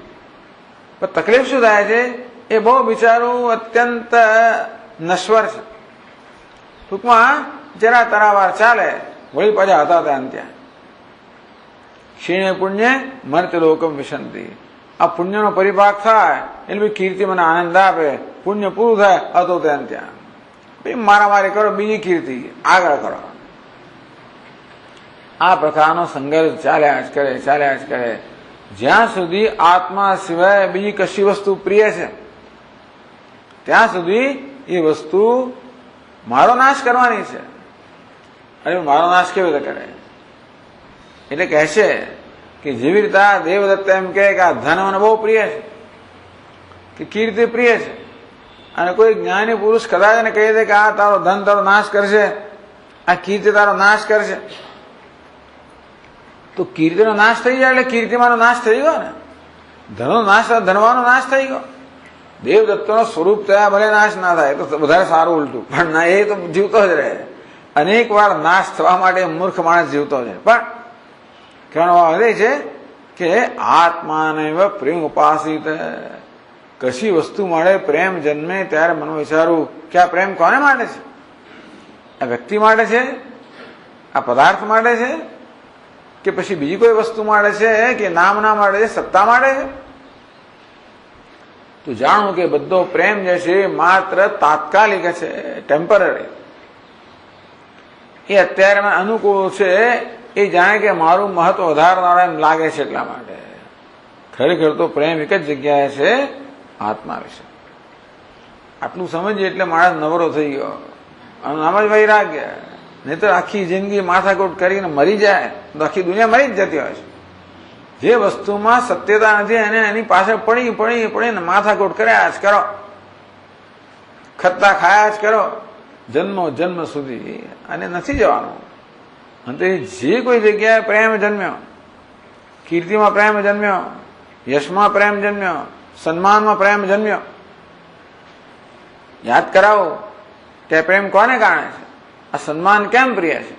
પણ તકલીફ શું થાય છે, એ બહુ બિચારું અત્યંત નશ્વર છે. ટૂંકમાં જરા તરાવાર ચાલે, વળી પાછા હતા ત્યાં ત્યાં. ક્ષીણે પુણ્ય મર્ત્ય લોકમ વિશંતિ. આ પુણ્યનો પરિપાક થાય એટલે કીર્તિ મને આનંદ આપે, પુણ્ય પૂરું થાય હતો ત્યાં ત્યાં ભાઈ મારામારી કરો, બીજી કીર્તિ આગળ કરો. આ પ્રકારનો સંઘર્ષ ચાલ્યા જ કરે. જ્યાં સુધી આત્મા સિવાય બીજી કશી વસ્તુ પ્રિય છે ત્યાં સુધી એ વસ્તુ મારો નાશ કરવાની છે. અરે મારો નાશ કેવી રીતે કરે? એટલે કહેશે કે જેવી રીતે આ દેવદત્ત એમ કહે કે આ ધન મને બહુ પ્રિય છે, કે કીર્તિ પ્રિય છે, અને કોઈ જ્ઞાની પુરુષ કદાચ એને કહી દે કે આ તારો ધન તારો નાશ કરશે, આ કીર્તિ તારો નાશ કરશે, તો કીર્તિનો નાશ થઈ જાય એટલે કીર્તિમાંનો નાશ થઈ ગયો ને. ધનનો નાશ ધનવાનો નાશ થઈ ગયો. દેવદત્તનો સ્વરૂપ થયા ભલે નાશ ના થાય તો વધારે સારું ઉલટું, પણ ના, એ તો જીવતો જ રહે. અનેક વાર નાશ થવા માટે મૂર્ખ માણસ જીવતો છે. પણ કહેવાનો ભાવ એ છે કે આત્માને પ્રેમ ઉપાસિત. કશી વસ્તુ મળે, પ્રેમ જન્મે ત્યારે મને વિચારું કે આ પ્રેમ કોને માટે છે? આ વ્યક્તિ માટે છે, આ પદાર્થ માટે છે, કે પછી બીજી કોઈ વસ્તુ માટે છે, કે નામના માટે છે, સત્તા માટે છે? તો જાણવું કે બધો પ્રેમ જે છે માત્ર તાત્કાલિક છે, ટેમ્પરરી. એ અત્યારે મને અનુકૂળ છે, એ જાણે કે મારું મહત્વ વધારનારા એમ લાગે છે એટલા માટે. ખરેખર તો પ્રેમ એક જ જગ્યાએ છે, આત્મા વિશે. આટલું સમજીએ એટલે માણસ નવરો થઈ ગયો. નામ જ વૈરાગ્ય. નહીં તો આખી જિંદગી માથાકૂટ કરીને મરી જાય તો આખી દુનિયા મરી જ જતી હોય છે. જે વસ્તુમાં સત્યતા નથી એને એની પાછળ પડીને માથાકૂટ કર્યા જ કરો, ખત્તા ખાયા જ કરો જન્મ સુધી, અને નથી જવાનું. અને જે કોઈ જગ્યાએ પ્રેમ જન્મ્યો, કીર્તિમાં પ્રેમ જન્મ્યો, યશમાં પ્રેમ જન્મ્યો, સન્માનમાં પ્રેમ જન્મ્યો, યાદ કરાવો કે પ્રેમ કોને કારણે છે? આ સન્માન કેમ પ્રિય છે?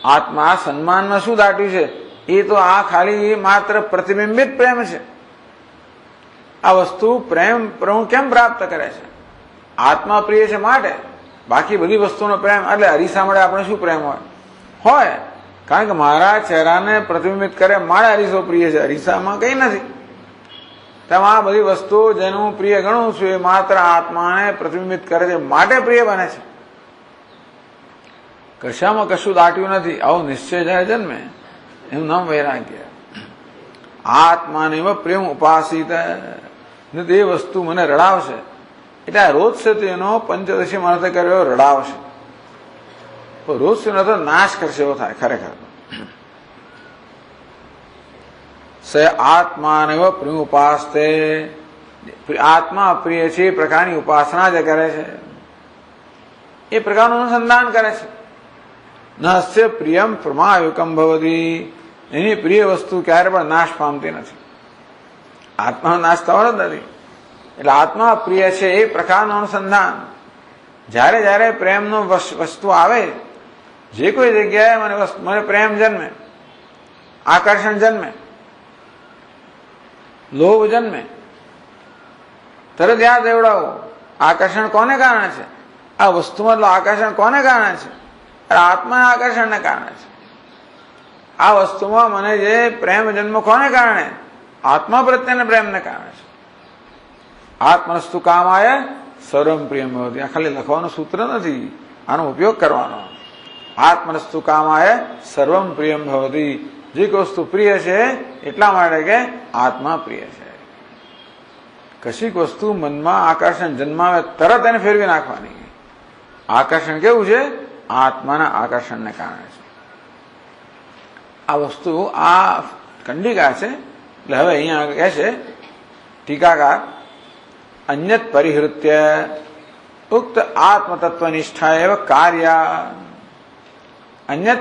આત્મા આ સન્માનમાં શું દાટ્યું છે? એ તો આ ખાલી માત્ર પ્રતિબિંબિત પ્રેમ છે. આ વસ્તુ પ્રેમ કેમ પ્રાપ્ત કરે છે? આત્મા પ્રિય છે માટે. બાકી બધી વસ્તુનો પ્રેમ એટલે અરીસા મળે આપણે શું પ્રેમ હોય? કારણ કે મારા ચહેરાને પ્રતિબિંબિત કરે મારે અરીસો પ્રિય છે, અરીસામાં કઈ નથી. તેમાં આ બધી વસ્તુ જેનું પ્રિય ગણું છું એ માત્ર આત્માને પ્રતિબિંબિત કરે છે માટે પ્રિય બને છે. કશામાં કશું દાટ્યું નથી. આવો નિશ્ચય જયારે જન્મે એનું નામ વૈરાગ્ય. આત્માને પ્રેમ ઉપાસિત. એ વસ્તુ મને રડાવશે એટલે આ રોજ છે તેનો પંચદશી અર્થ કર્યો રડાવશે. રોજ તેનો તો નાશ કરશે એવો થાય ખરેખર. સ આત્માને પ્રેમ ઉપાસતે. આત્મા પ્રિય છે એ પ્રકારની ઉપાસના જે કરે છે, એ પ્રકારનું અનુસંધાન કરે છે. નસ્ય પ્રિયમ પ્રમાયુકમ ભવતી. એની પ્રિય વસ્તુ ક્યારે પણ નાશ પામતી નથી. આત્માનો નાશ થવાનો જ નથી. એટલે આત્મા પ્રિય છે એ પ્રકારનું અનુસંધાન. જ્યારે જ્યારે પ્રેમનો વસ્તુ આવે, જે કોઈ જગ્યાએ મને પ્રેમ જન્મે, આકર્ષણ જન્મે, લોભ જન્મે, તરત યાદ એવડાવો આકર્ષણ કોને કારણે છે? આ વસ્તુમાં આકર્ષણ કોને કારણે છે? આત્માના આકર્ષણને કારણે છે. આ વસ્તુમાં મને જે પ્રેમ જન્મ કોને કારણે? આત્મા પ્રત્યેના પ્રેમને કારણે છે. આત્મસ્તુ કામાય સર્વમ પ્રિયમ ભવતિ. આ ખાલી લખવાનું સૂત્ર નથી, આનો ઉપયોગ કરવાનો. આત્મસ્તુ કામાય સર્વમ પ્રિયમ ભવતિ. જે વસ્તુ પ્રિય છે એટલા માટે કે આત્મા પ્રિય છે. કશીક વસ્તુ મનમાં આકર્ષણ જન્માવે તરત એને ફેરવી નાખવાની. આકર્ષણ કેવું છે? આત્માના આકર્ષણને કારણે છે. આ વસ્તુ આ કંડિકા છે. એટલે હવે અહીંયા કહે છે ટીકાકાર, અન્યત પરિહૃત્ય ઉક્ત આત્મતત્વનિષ્ઠા એવ કાર્ય. અન્યત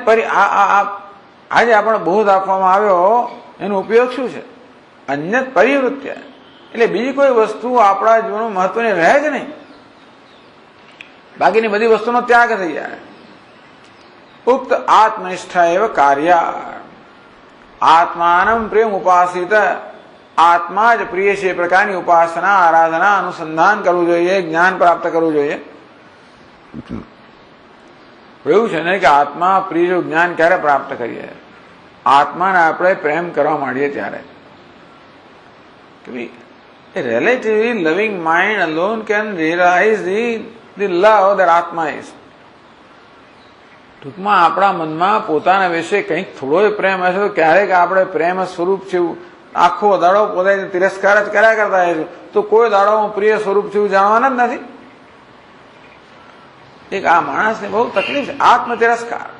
આજે આપણે બોધ આપવામાં આવ્યો એનો ઉપયોગ શું છે? અન્યત પરિવૃત્ય એટલે બીજી કોઈ વસ્તુ આપણા જીવનમાં મહત્વની રહે જ નહીં. બાકીની બધી વસ્તુનો ત્યાગ થઈ જાય. ઉક્ત આત્મનિષ્ઠા એવ કાર્ય. આત્માનમ પ્રેમ ઉપાસિત. આત્મા જ પ્રિય છે એ પ્રકારની ઉપાસના, આરાધના, અનુસંધાન કરવું જોઈએ, જ્ઞાન પ્રાપ્ત કરવું જોઈએ. એવું છે ને કે આત્મા પ્રિય જ્ઞાન ક્યારે પ્રાપ્ત કરીએ? આત્માને આપણે પ્રેમ કરવા માંડીએ ત્યારે. A relatively loving mind alone can realize the love that Atma is. ટૂંકમાં આપણા મનમાં પોતાના વિશે કંઈક થોડો પ્રેમ હશે તો ક્યારેક આપણે પ્રેમ સ્વરૂપ છે આખો દાડો પોતે તિરસ્કાર જ કર્યા કરતા હોય તો કોઈ દાડો હું પ્રિય સ્વરૂપ છે જાણવાના જ નથી. એક આ માણસને બહુ તકલીફ છે. આત્મ તિરસ્કાર,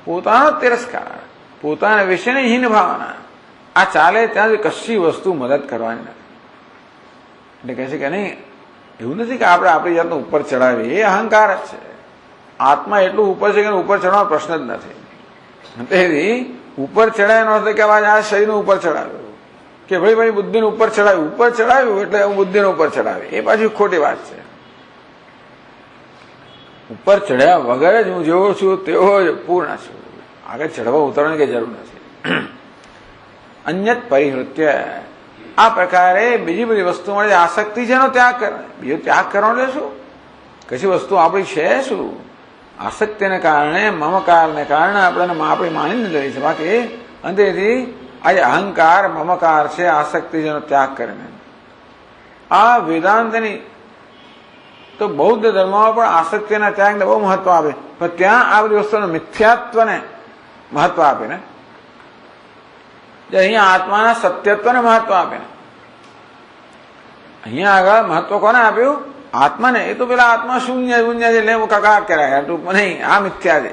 પોતાનો તિરસ્કાર, પોતાના વિશેની હીન ભાવના, આ ચાલે ત્યાં કશી વસ્તુ મદદ કરવાની નથી. એટલે કહે છે કે નહીં, એવું નથી કે આપણે આપણી જાતને ઉપર ચડાવીએ, એ અહંકાર જ છે. આત્મા એટલું ઉપર છે કે ઉપર ચડવાનો પ્રશ્ન જ નથી. તેથી ઉપર ચડાય નો અર્થ કે આ શરીરનું ઉપર ચડાવ્યું કે ભાઈ બુદ્ધિને ઉપર ચડાવ્યું એટલે હું બુદ્ધિને ઉપર ચડાવી, એ પાછી ખોટી વાત છે. ઉપર ચડ્યા વગર જ હું જેવો છું તેવો જ પૂર્ણ છું. આગળ ચડવા ઉતરવાની કઈ જરૂર નથી. અન્યત પરિહૃત્ય, આ પ્રકારે બીજી બધી વસ્તુ મળે આસક્તિ છે એનો ત્યાગ કરે. બીજો ત્યાગ કરવાનો શું? કશી વસ્તુ આપણી છે શું? આસક્તિને કારણે, મમકારને કારણે આપણે માની લઈએ છે. બાકી અંતેથી આજે અહંકાર, મમકાર છે, આસક્તિ જેનો ત્યાગ કરીને. આ વેદાંતની તો બૌદ્ધ ધર્મમાં પણ આસક્તિના ત્યાગને બહુ મહત્વ આપે, પણ ત્યાં આ બધી વસ્તુના મિથ્યાત્વને મહત્વ આપે ને. અહીંયા આત્માના સત્યત્વને મહત્વ આપે ને. અહીંયા આગળ મહત્વ કોને આપ્યું? આત્માને. એ તો પેલા આત્મા શૂન્ય છે લેવું કાકા કરાય ટૂંકમાં નહીં, આ મિથ્યા છે.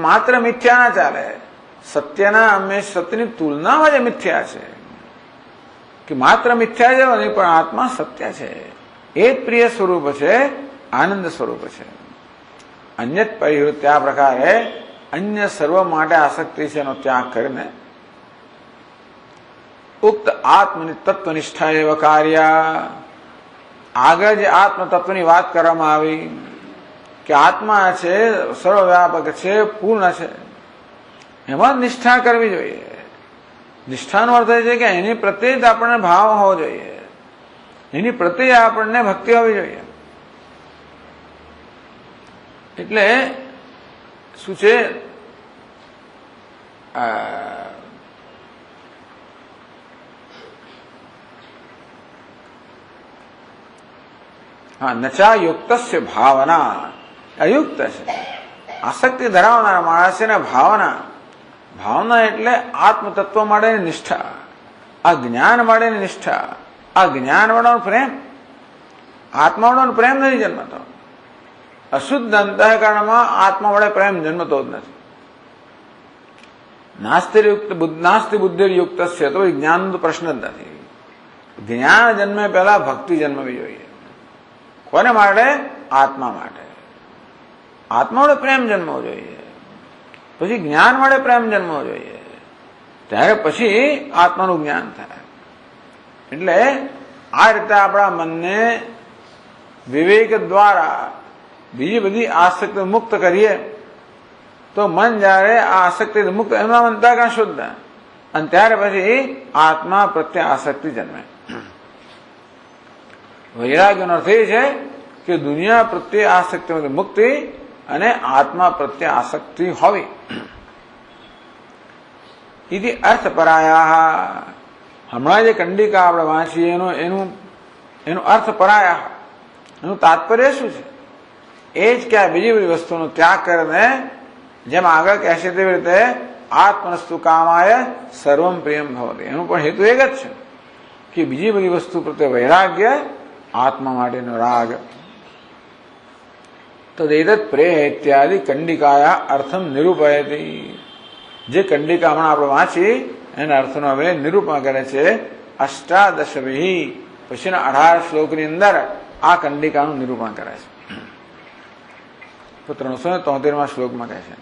માત્ર મિથ્યા ના ચાલે. સત્યના હંમેશા સત્યની તુલનામાં જે મિથ્યા છે કે માત્ર મિથ્યા જેવો નહીં, પણ આત્મા સત્ય છે. એ પ્રિય સ્વરૂપ છે, આનંદ સ્વરૂપ છે. અન્યત પરિવૃત્તિ, આ પ્રકારે અન્ય સર્વ માટે આસક્તિ છે એનો ત્યાગ કરીને ઉક્ત આત્મની તત્વનિષ્ઠા એવ કાર્ય. આગળ જે આત્મ તત્વની વાત કરવામાં આવી કે આત્મા છે, સર્વવ્યાપક છે, પૂર્ણ છે, એમાં નિષ્ઠા કરવી જોઈએ. નિષ્ઠાનો અર્થ એ છે કે એની પ્રત્યે જ આપણને ભાવ હોવો જોઈએ, એની પ્રત્યે આપણને ભક્તિ હોવી જોઈએ. એટલે શું છે, નચા યુક્તસ્ય ભાવના, અયુક્ત છે. આસક્તિ ધરાવનાર માણસ છે ને ભાવના એટલે આત્મતત્વ માટેની નિષ્ઠા, આ જ્ઞાન માટેની નિષ્ઠા, આ જ્ઞાન વાળાનો પ્રેમ, આત્મા વાળાનો પ્રેમ નથી જન્મતો. અશુદ્ધ અંતઃકરણમાં આત્મા વડે પ્રેમ જન્મતો જ નથી. નાસ્તિ બુદ્ધિર્યુક્ત છે તો જ્ઞાનનો પ્રશ્ન જ નથી. જ્ઞાન જન્મે પહેલા ભક્તિ જન્મવી જોઈએ. કોને માટે? આત્મા માટે. આત્મા વડે પ્રેમ જન્મવો જોઈએ, પછી જ્ઞાન વડે પ્રેમ જન્મવો જોઈએ, ત્યારે પછી આત્માનું જ્ઞાન થાય. એટલે આ રીતે આપણા મનને વિવેક દ્વારા બીજી બધી આસક્તિ મુક્ત કરીએ તો મન જયારે આ આસક્તિ મુક્ત, એમના અંતઃકરણ શુદ્ધ, અને ત્યારે પછી આત્મા પ્રત્યે આસક્તિ જન્મે. વૈરાગ્યનો અર્થ એ છે કે દુનિયા પ્રત્યે આસક્તિ મુક્તિ અને આત્મા પ્રત્યે આસક્તિ હોવી. ઇતિ અર્થપરાયા. હમણાં જે કંડિકા આપણે વાંચીએ એનું અર્થપરાયા, એનું તાત્પર્ય શું છે? એ જ કે આ બીજી બધી વસ્તુનો ત્યાગ કરીને, જેમ આગળ કહેશે તેવી રીતે આત્મનસ્તુ કામાય સર્વમ પ્રિયમ ભવતી. એનું પણ હેતુ એક જ છે કે બીજી બધી વસ્તુ પ્રત્યે વૈરાગ્ય, આત્મા માટેનો રાગ. તદેતત પ્રેય ઇત્યાદિ કંડિકાયા અર્થમ નિરૂપયતી. જે કંડિકા હમણાં આપણે વાંચી એના અર્થનો હવે નિરૂપણ કરે છે. અષ્ટાદશભિ, પછીના 18 શ્લોકની અંદર આ કંડિકાનું નિરૂપણ કરે છે. તો 373 શ્લોકમાં કહે છે,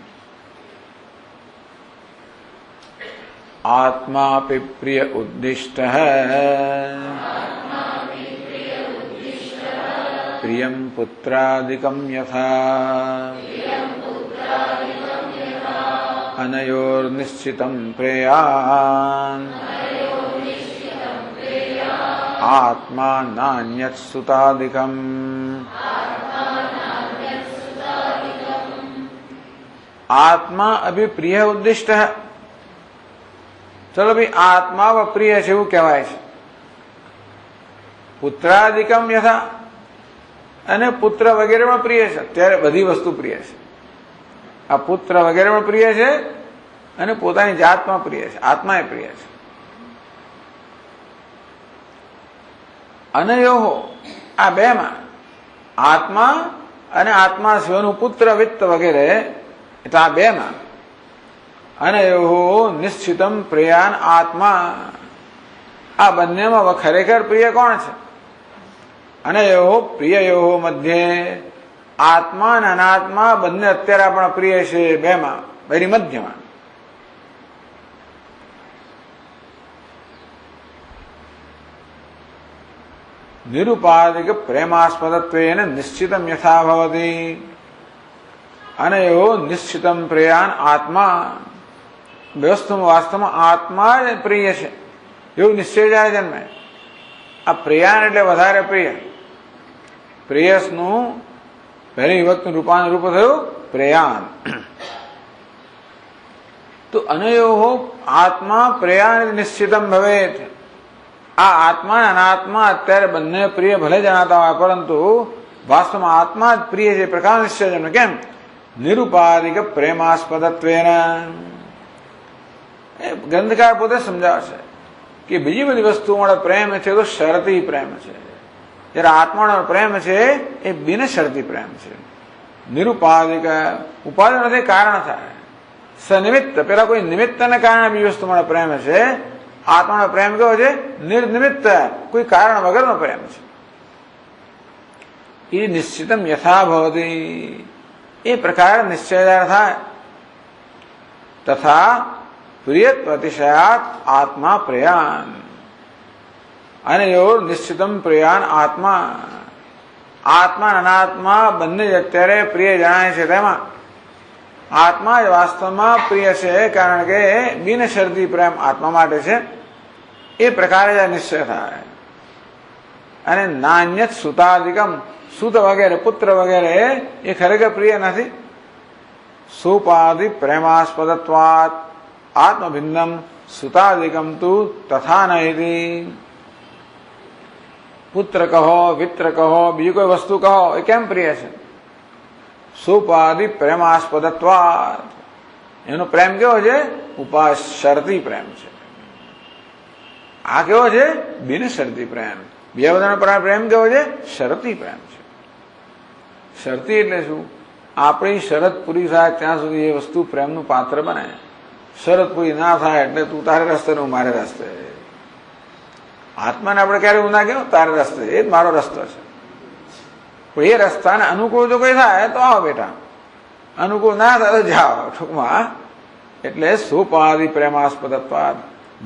આત્માપી પ્રિય ઉદ્દિષ્ટ પ્રિયમ પુત્રાદિકમ યથા અનયોર્નિશ્ચિતમ પ્રેયાન आत्मा नान्यत् सुतादिकम्। आत्मा अभी प्रिय उद्दिष्ट है। चलो भाई, आत्मा व प्रिय છે એવું કહેવાય છે. પુત્રાદિકમ યથા, અને પુત્ર વગેરેમાં પ્રિય છે. અત્યારે બધી વસ્તુ પ્રિય છે. આ પુત્ર વગેરેમાં પ્રિય છે અને પોતાની જાતમાં પ્રિય છે. આત્મા એ પ્રિય છે. અનયોહો, આ બેમાં આત્મા અને આત્મા સિવાયનું પુત્ર વિત્ત વગેરે, એટલે આ બેમાં અનયોહો નિશ્ચિતમ પ્રિયાન આત્મા, આ બંનેમાં ખરેખર પ્રિય કોણ છે? અનયોહો પ્રિયયોહો મધ્યે, આત્મા અને અનાત્મા બંને અત્યારે આપણા પ્રિય છે. બેમાં એની મધ્યમાં નિરુપાધિક પ્રેમાસ્પદત્વેન નિશ્ચિતમ યથા ભવતી. અનયો નિશ્ચિતમ પ્રિયાન આત્મા, વાસ્તવમાં આત્મા જ પ્રિય છે એવું નિશ્ચય જાય જન્મે. આ પ્રિયાન એટલે વધારે પ્રિય. પ્રેયસનું પહેલી વિભક્તિનું રૂપ થયું પ્રેયાન. તો અનયો આત્મા પ્રેયાન નિશ્ચિતમ ભવેત. આ આત્મા અને અનાત્મા અત્યારે બંને પ્રિય ભલે જણાતા હોય, પરંતુ વાસ્તવમાં આત્મા જ પ્રિય છે. પ્રકાર નિશ્ચય જન્મે. કેમ? નિરુપાધિક પ્રેમાસ્પદત્વેન. ગ્રંથકાર પોતે સમજાવે છે કે બીજી બધી વસ્તુઓ મળે પ્રેમ છે તો શરતી પ્રેમ છે, જયારે આત્માનો પ્રેમ છે એ બિનશરતી પ્રેમ છે. નિરુપાધિક, ઉપાધિ નથી, કારણ થાય. સનિમિત્ત, પેલા કોઈ નિમિત્તને કારણે બીજી વસ્તુ મળે પ્રેમ છે. આત્માનો પ્રેમ કેવો છે? નિર્નિમિત્ત, કોઈ કારણ વગરનો પ્રેમ છે. એ નિશ્ચિતમ યથા ભવતી, એ પ્રકાર નિશ્ચયદાર થાય. તથા પ્રિયત્વ અતિશયાત આત્મા પ્રયાન. અને એવો નિશ્ચિતમ પ્રયાન આત્મા, આત્મા અનાત્મા બંને જ અત્યારે પ્રિય જણાય છે. તેમાં આત્મા જ વાસ્તવમાં પ્રિય છે, કારણ કે બિનશરતી પ્રેમ આત્મા માટે છે. એ પ્રકારે જ નિશ્ચય થાય. અને નાન્યત સુતાદિકમ, સુત વગેરે પુત્ર વગેરે એ ખરેખર પ્રિય નથી. સુપાધિ પ્રેમાસ્પદત્વાત આત્મભિન્નમ સુતાદિકમ તુ તથા નહિ. પુત્ર કહો, વિત્ર કહો, બીજી કોઈ વસ્તુ કહો, એ કેમ પ્રિય છે? સુપાધિ પ્રેમાસ્પદત્વાત, એનો પ્રેમ કેવો છે? શરતી પ્રેમ છે. આ કેવો છે? બિનશરતી પ્રેમ. બીજા બધાનો પ્રેમ કેવો છે? શરતી પ્રેમ છે. શરતી એટલે શું? આપણી શરત પૂરી થાય ત્યાં સુધી એ વસ્તુ પ્રેમનું પાત્ર બને. શરત પૂરી ના થાય એટલે તું તારે રસ્તે ને હું મારે રસ્તે. આત્માને આપણે ક્યારે હું ના કહ્યું તારે રસ્તે, એ જ મારો રસ્તો છે. પણ એ રસ્તાને અનુકૂળ જો કોઈ થાય તો આવો બેટા, અનુકૂળ ના થાય તો જાઓ. ટૂંકમાં એટલે સુપાધિ પ્રેમાસ્પદત્વાદ,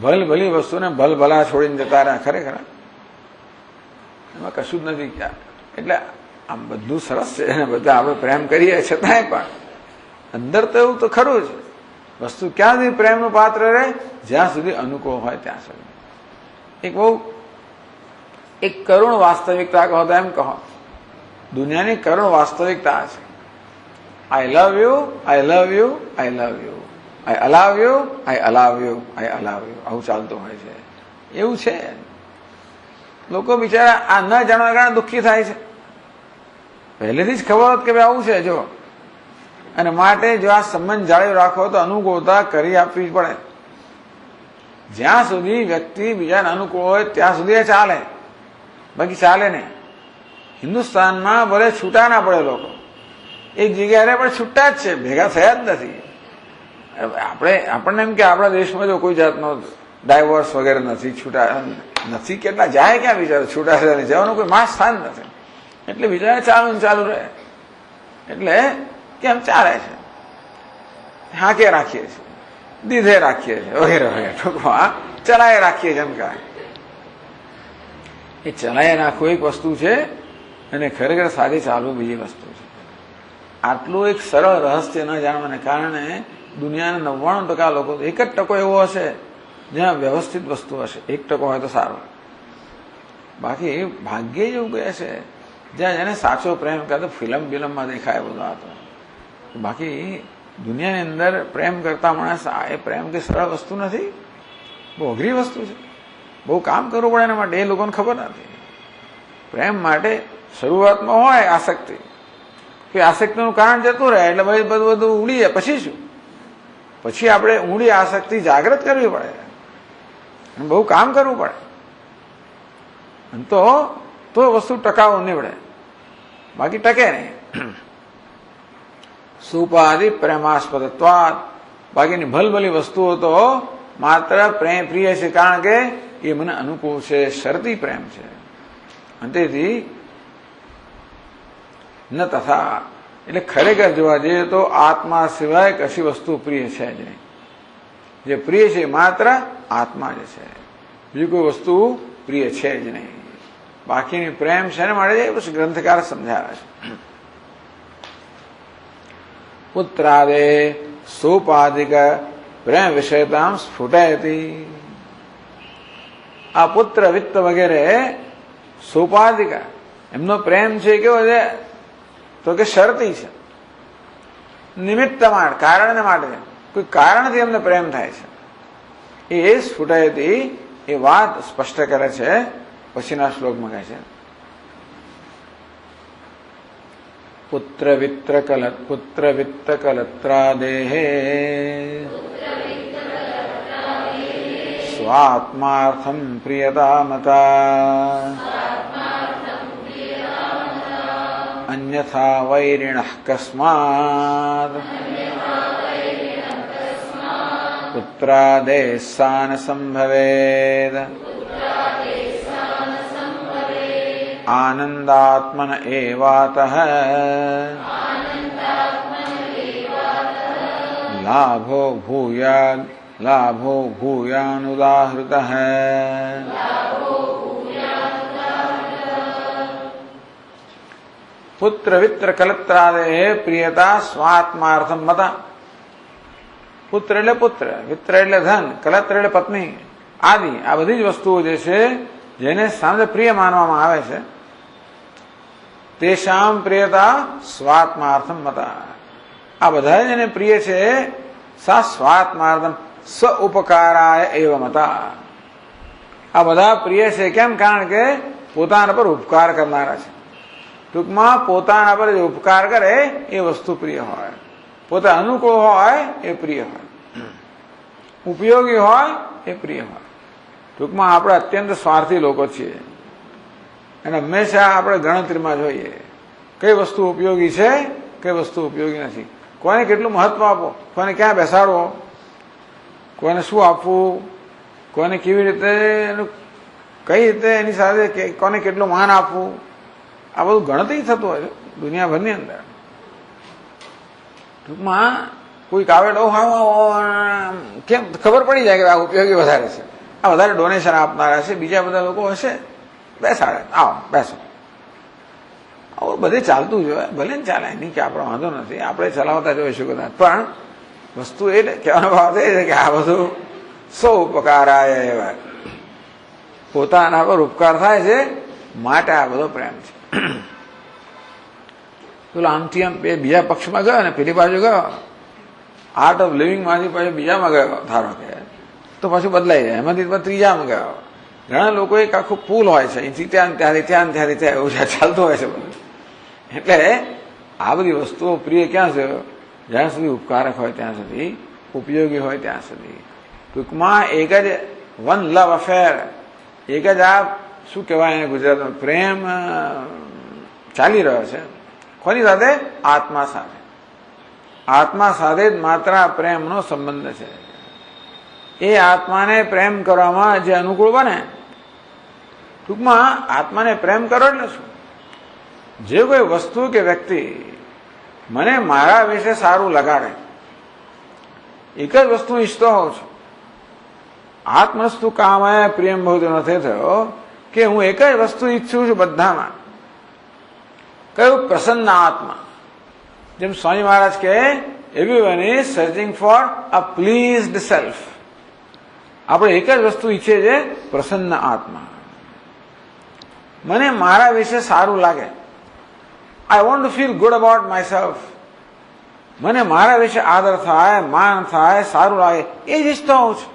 ભલી વસ્તુને ભલા છોડીને જતા રહ્યા. ખરેખર એમાં કશું જ નથી ક્યાં. એટલે આમ બધું સરસ છે અને બધા આપણે પ્રેમ કરીએ છતાંય પણ અંદર તો એવું તો ખરું છે. વસ્તુ ક્યાં સુધી પ્રેમનું પાત્ર રહે? જ્યાં સુધી અનુકૂળ હોય ત્યાં સુધી. એક કરુણ વાસ્તવિકતા કહો તો એમ કહો, દુનિયાની કરુણ વાસ્તવિકતા છે. I love you, I love you, I love you, I અલાવ યુ, આઈ અલાવ યુ, આઈ અલાવ યુ, આવું ચાલતું હોય છે. એવું છે. લોકો બિચારા આ ન જાણવા કારણે દુઃખી થાય છે. પહેલેથી જ ખબર હોત કે ભાઈ આવું છે જો, અને માટે જો આ સંબંધ જાળવી રાખવો તો અનુકૂળતા કરી આપવી જ પડે. જ્યાં સુધી વ્યક્તિ બીજાને અનુકૂળ હોય ત્યાં સુધી એ ચાલે, બાકી ચાલે નહીં. હિન્દુસ્તાનમાં ભલે છૂટા ના પડે લોકો, એક જગ્યાએ પણ છૂટા જ છે, ભેગા થયા જ નથી. આપણને એમ કે આપણા દેશમાં જો કોઈ જાતનો ડાયવોર્સ વગેરે નથી, છૂટા નથી, કેટલા જાય ક્યાં બિચારો છૂટા થયા જવાનું કોઈ માસ સ્થાન નથી. એટલે બિચારા ચાલુ રહે. એટલે કેમ ચાલે છે? હાંકે રાખીએ છીએ, દીધે રાખીએ છીએ, વગેરે વગેરે. ટૂંકમાં ચલાએ રાખીએ છીએ. એમ કાંઈ એ ચલાએ રાખવું એક વસ્તુ છે, અને ખરેખર સારી ચાલવું બીજી વસ્તુ છે. આટલું એક સરળ રહસ્ય ન જાણવાને કારણે દુનિયાના 99% લોકો, 1% એવો હશે જ્યાં વ્યવસ્થિત વસ્તુ હશે. 1% હોય તો સારું. બાકી ભાગ્ય જ એવું કહે છે જ્યાં જેને સાચો પ્રેમ કહે તો ફિલ્મ બિલમમાં દેખાય બધો આ તો. બાકી દુનિયાની અંદર પ્રેમ કરતા માણસ એ પ્રેમ કે સરળ વસ્તુ નથી, બહુ અઘરી વસ્તુ છે, બહુ કામ કરવું પડે એના માટે. એ લોકોને ખબર નથી. પ્રેમ માટે શરૂઆતમાં હોય આસક્તિ, કે આસક્તિનું કારણ જતું રહે એટલે ભાઈ બધું ઉડી જાય. પછી શું? પછી આપણે ઊંડી આસક્તિ જાગૃત કરવી પડે, બહુ કામ કરવું પડે, તો વસ્તુ ટકાઉ નીવડે, બાકી ટકે નહીં. સુપાધિ પ્રેમાસ્પદત્વાદ, બાકીની ભલભલી વસ્તુઓ તો માત્ર પ્રિય છે કારણ કે એ મને અનુકૂળ છે, શરતી પ્રેમ છે. અને તેથી ન તથા, એટલે ખરેખર જોવા જઈએ તો આત્મા સિવાય કશી વસ્તુ પ્રિય છે જ નહીં. જે પ્રિય છે માત્ર આત્મા જ છે, બીજી કોઈ વસ્તુ પ્રિય છે જ નહીં. બાકીની પ્રેમ છે ને માટે પછી ગ્રંથકાર સમજાવે છે. પુત્રાદે સોપાધિક પ્રેમ વિષયતામ સ્ફુટયતી. આ પુત્ર વિત્ત વગેરે સોપાધિક એમનો પ્રેમ છે કેવો છે તો કે શરતી છે, નિમિત્ત માટે, કારણ માટે, કોઈ કારણથી એમને પ્રેમ થાય છે. એ સ્ફુટયતી એ વાત સ્પષ્ટ કરે છે પછીના શ્લોકમાં કહે છે. પુત્ર વિત્ત કલત્રાદેહે સ્વાત્માર્થમ પ્રિયતા મતા અન્યથા વૈરિણઃ કસ્માદ પુત્રાદેઃ સાન સંભવેદ આનંદાત્મન એવાતઃ લાભો ભૂયાનુદાહૃતઃ. પુત્ર વિત્ર કલત્રાદે પ્રિયતા સ્વાત્માર્થમ મતા. પુત્ર એટલે પુત્ર, વિત્ર એટલે ધન, કલત્ર એટલે પત્ની આદિ આ બધી જ વસ્તુઓ જે છે જેને સામે પ્રિય માનવામાં આવે છે તેષામ પ્રિયતા સ્વાત્માર્થમ મતા. આ બધા જેને પ્રિય છે સા સ્વાત્માર્થમ સ્વ ઉપકારાય એવ મતા. આ બધા પ્રિય છે કેમ? કારણ કે પોતાના પર ઉપકાર કરનારા છે. ટૂંકમાં પોતાના પર જે ઉપકાર કરે એ વસ્તુ પ્રિય હોય, પોતે અનુકૂળ હોય એ પ્રિય હોય, ઉપયોગી હોય એ પ્રિય હોય. ટૂંકમાં આપણે અત્યંત સ્વાર્થી લોકો છીએ અને હંમેશા આપણે ગણતરીમાં જોઈએ કઈ વસ્તુ ઉપયોગી છે, કઈ વસ્તુ ઉપયોગી નથી, કોને કેટલું મહત્વ આપો, કોને ક્યાં બેસાડવો, કોને શું આપવું, કોને કેવી રીતે, કઈ રીતે એની સાથે કોને કેટલું માન આપવું, આ બધું ગણતરી થતું હોય છે દુનિયાભરની અંદર. ટૂંકમાં કોઈક આવે તો કેમ ખબર પડી જાય કે આ ઉપયોગી વધારે છે, આ વધારે ડોનેશન આપનારા છે, બીજા બધા લોકો હશે બેસાડે, આવો બેસો, આવું બધે ચાલતું જ હોય. ભલે ને ચાલે, નહીં કે આપણો વાંધો નથી, આપણે ચલાવતા જોઈશું કદાચ, પણ વસ્તુ એ કહેવાનો ભાવ એ છે કે આ બધું સૌ ઉપકાર આવે, પોતાના પર ઉપકાર થાય છે માટે આ બધો પ્રેમ છે. પેલો આમથી આમ બીજા પક્ષમાં ગયો ને પેલી બાજુ ગયો, આર્ટ ઓફ લિવિંગ માંથી પછી બીજામાં ગયો ધારો કે, તો પાછું બદલાઈ જાય, એમાંથી ત્રીજામાં ગયો. ઘણા લોકો એક આખું પુલ હોય છે, અહીંથી ત્યાં ત્યાંથી ત્યાં એવું ચાલતું હોય છે બધું. એટલે આ બધી વસ્તુઓ પ્રિય ક્યાં છે? જ્યાં સુધી ઉપકારક હોય ત્યાં સુધી, ઉપયોગી હોય ત્યાં સુધી. ટૂંકમાં એક જ વન લવ અફેર, એક જ આ શું કહેવાય એને ગુજરાતમાં પ્રેમ ચાલી રહ્યો છે. કોની સાથે? આત્મા સાથે. આત્મા સાથે જ માત્ર પ્રેમનો સંબંધ છે. એ આત્માને પ્રેમ કરવામાં જે અનુકૂળ બને, ટૂંકમાં આત્માને પ્રેમ કરો એટલે શું? જે કોઈ વસ્તુ કે વ્યક્તિ મને મારા વિશે સારું લગાડે, એક જ વસ્તુ ઈચ્છતો હોઉં છું. આત્મસ્તુ કામાય પ્રિયમ બહુ નથી થયો કે હું એક જ વસ્તુ ઈચ્છું છું બધામાં. કયું? પ્રસન્ન આત્મા. જેમ સ્વામી મહારાજ કહે, everyone is searching for a pleased self. આપણે એક જ વસ્તુ ઈચ્છીએ છીએ, પ્રસન્ન આત્મા. મને મારા વિશે સારું લાગે. I want to feel good about my self. મને મારા વિશે આદર થાય, માન થાય, સારું લાગે, એ જ ઈચ્છતો હોઉં છું.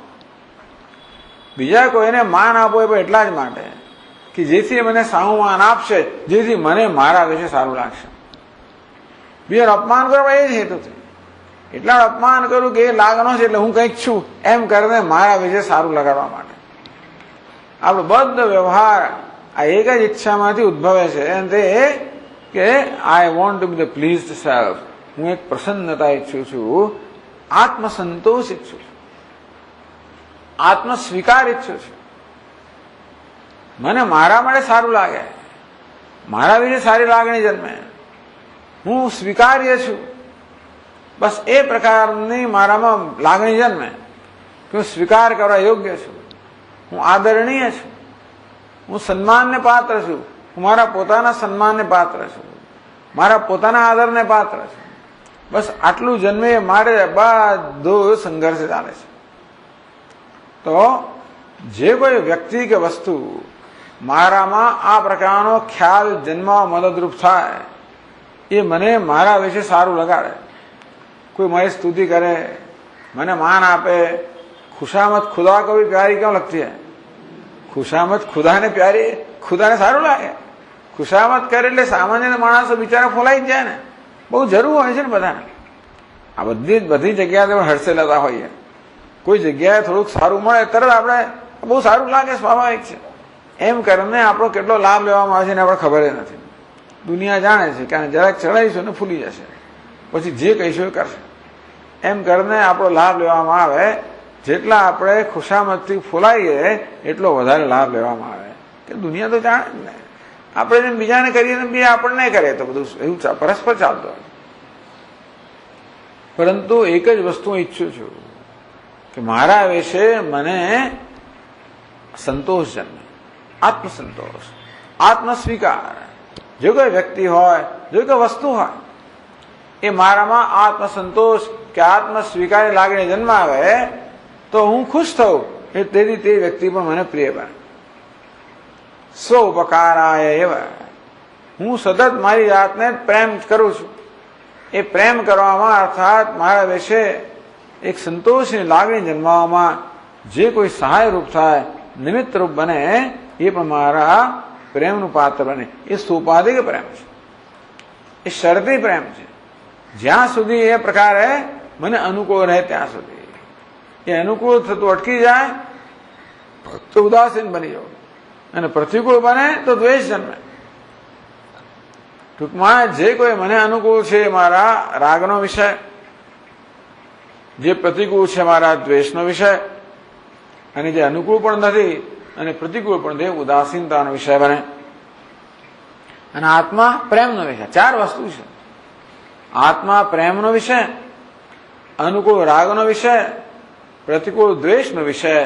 બીજા કોઈને માન આપો એ એટલા જ માટે કે જેથી મને સારું માન આપશે, જેથી મને મારા વિશે સારું લાગશે. બીજાનું અપમાન કરવા એ જ હેતુથી. એટલા અપમાન કરું કે એ લાગનો છે એટલે હું કંઈક છું એમ કરીને મારા વિશે સારું લગાડવા માટે. આપણો બધો વ્યવહાર આ એક જ ઈચ્છામાંથી ઉદ્ભવે છે, અને તે કે I want to B the pleased self. હું એક પ્રસન્નતા ઈચ્છું છું, આત્મસંતોષ ઈચ્છું છું, આત્મ સ્વીકાર ઈચ્છું છું. મને મારા માટે સારું લાગે, મારા વિશે સારી લાગણી જન્મે, હું સ્વીકાર્ય છું. બસ એ પ્રકારની મારામાં લાગણી જન્મે કે હું સ્વીકાર કરવા યોગ્ય છું, હું આદરણીય છું, હું સન્માનને પાત્ર છું, હું મારા પોતાના સન્માનને પાત્ર છું, મારા પોતાના આદરને પાત્ર છું. બસ આટલું જન્મે મારે બધું સંઘર્ષ ચાલે છે. તો જે કોઈ વ્યક્તિ કે વસ્તુ મારામાં આ પ્રકારનો ખ્યાલ જન્મવા મદદરૂપ થાય, એ મને મારા વિશે સારું લગાડે. કોઈ મારી સ્તુતિ કરે, મને માન આપે. ખુશામત ખુદા કો ભી પ્યારી ક્यों लगती है? ખુશામત ખુદાને પ્યારી, ખુદાને સારું લાગે. ખુશામત કરે એટલે સામાન્ય માણસો બિચારા ફોલાઈ જ જાય ને. બહુ જરૂર હોય છે ને બધાને. આ બધી જગ્યાએ હર્ષેલાતા હોઈએ. કોઈ જગ્યાએ થોડુંક સારું મળે તરત આપણે બહુ સારું લાગે, સ્વાભાવિક છે. એમ કરીને આપણો કેટલો લાભ લેવામાં આવે છે ને આપણે ખબર નથી. દુનિયા જાણે છે કે જરાક ચડાવીશું ને ફૂલી જશે, પછી જે કહીશું એ કરશે. એમ કરીને આપણો લાભ લેવામાં આવે. જેટલા આપણે ખુશામતથી ફૂલાઈએ એટલો વધારે લાભ લેવામાં આવે. કે દુનિયા તો જાણે જ ને. આપણે જેમ બીજાને કરીએ ને બીજા આપણને કરે તો બધું એવું પરસ્પર ચાલતું હોય. પરંતુ એક જ વસ્તુ ઈચ્છું છું કે મારા વિશે મને સંતોષ જન્મે, આત્મસંતોષ, આત્મસ્વીકાર. જો કોઈ વ્યક્તિ હોય, જો કોઈ વસ્તુ હોય, એ મારામાં આત્મસંતોષ કે આત્મસ્વીકારની લાગણી જન્માવે તો હું ખુશ થઉં. તેથી તે વ્યક્તિ પણ મને પ્રિય બને. સ્વ ઉપકારાય એવા હું સતત મારી જાતને પ્રેમ કરું છું. એ પ્રેમ કરવામાં અર્થાત મારા વિશે એક સંતોષની લાગણી જન્માવામાં જે કોઈ સહાયરૂપ થાય, નિમિત્ત રૂપ બને, એ પણ મારા પ્રેમનું પાત્ર બને. એ સોપાધિક પ્રેમ છે, એ શરતી પ્રેમ છે. જ્યાં સુધી એ પ્રકારે મને અનુકૂળ રહે ત્યાં સુધી. એ અનુકૂળ થતું અટકી જાય તો ઉદાસીન બની જાવ, અને પ્રતિકૂળ બને તો દ્વેષ જન્મે. ટૂંકમાં જે કોઈ મને અનુકૂળ છે મારા રાગનો વિષય, જે પ્રતિકૂળ છે મારા દ્વેષનો વિષય, અને જે અનુકૂળ પણ નથી અને પ્રતિકૂળ પણ તે ઉદાસીનતાનો વિષય બને. અને આત્મા પ્રેમનો વિષય. ચાર વસ્તુ છે. આત્મા પ્રેમનો વિષય, અનુકૂળ રાગનો વિષય, પ્રતિકૂળ દ્વેષનો વિષય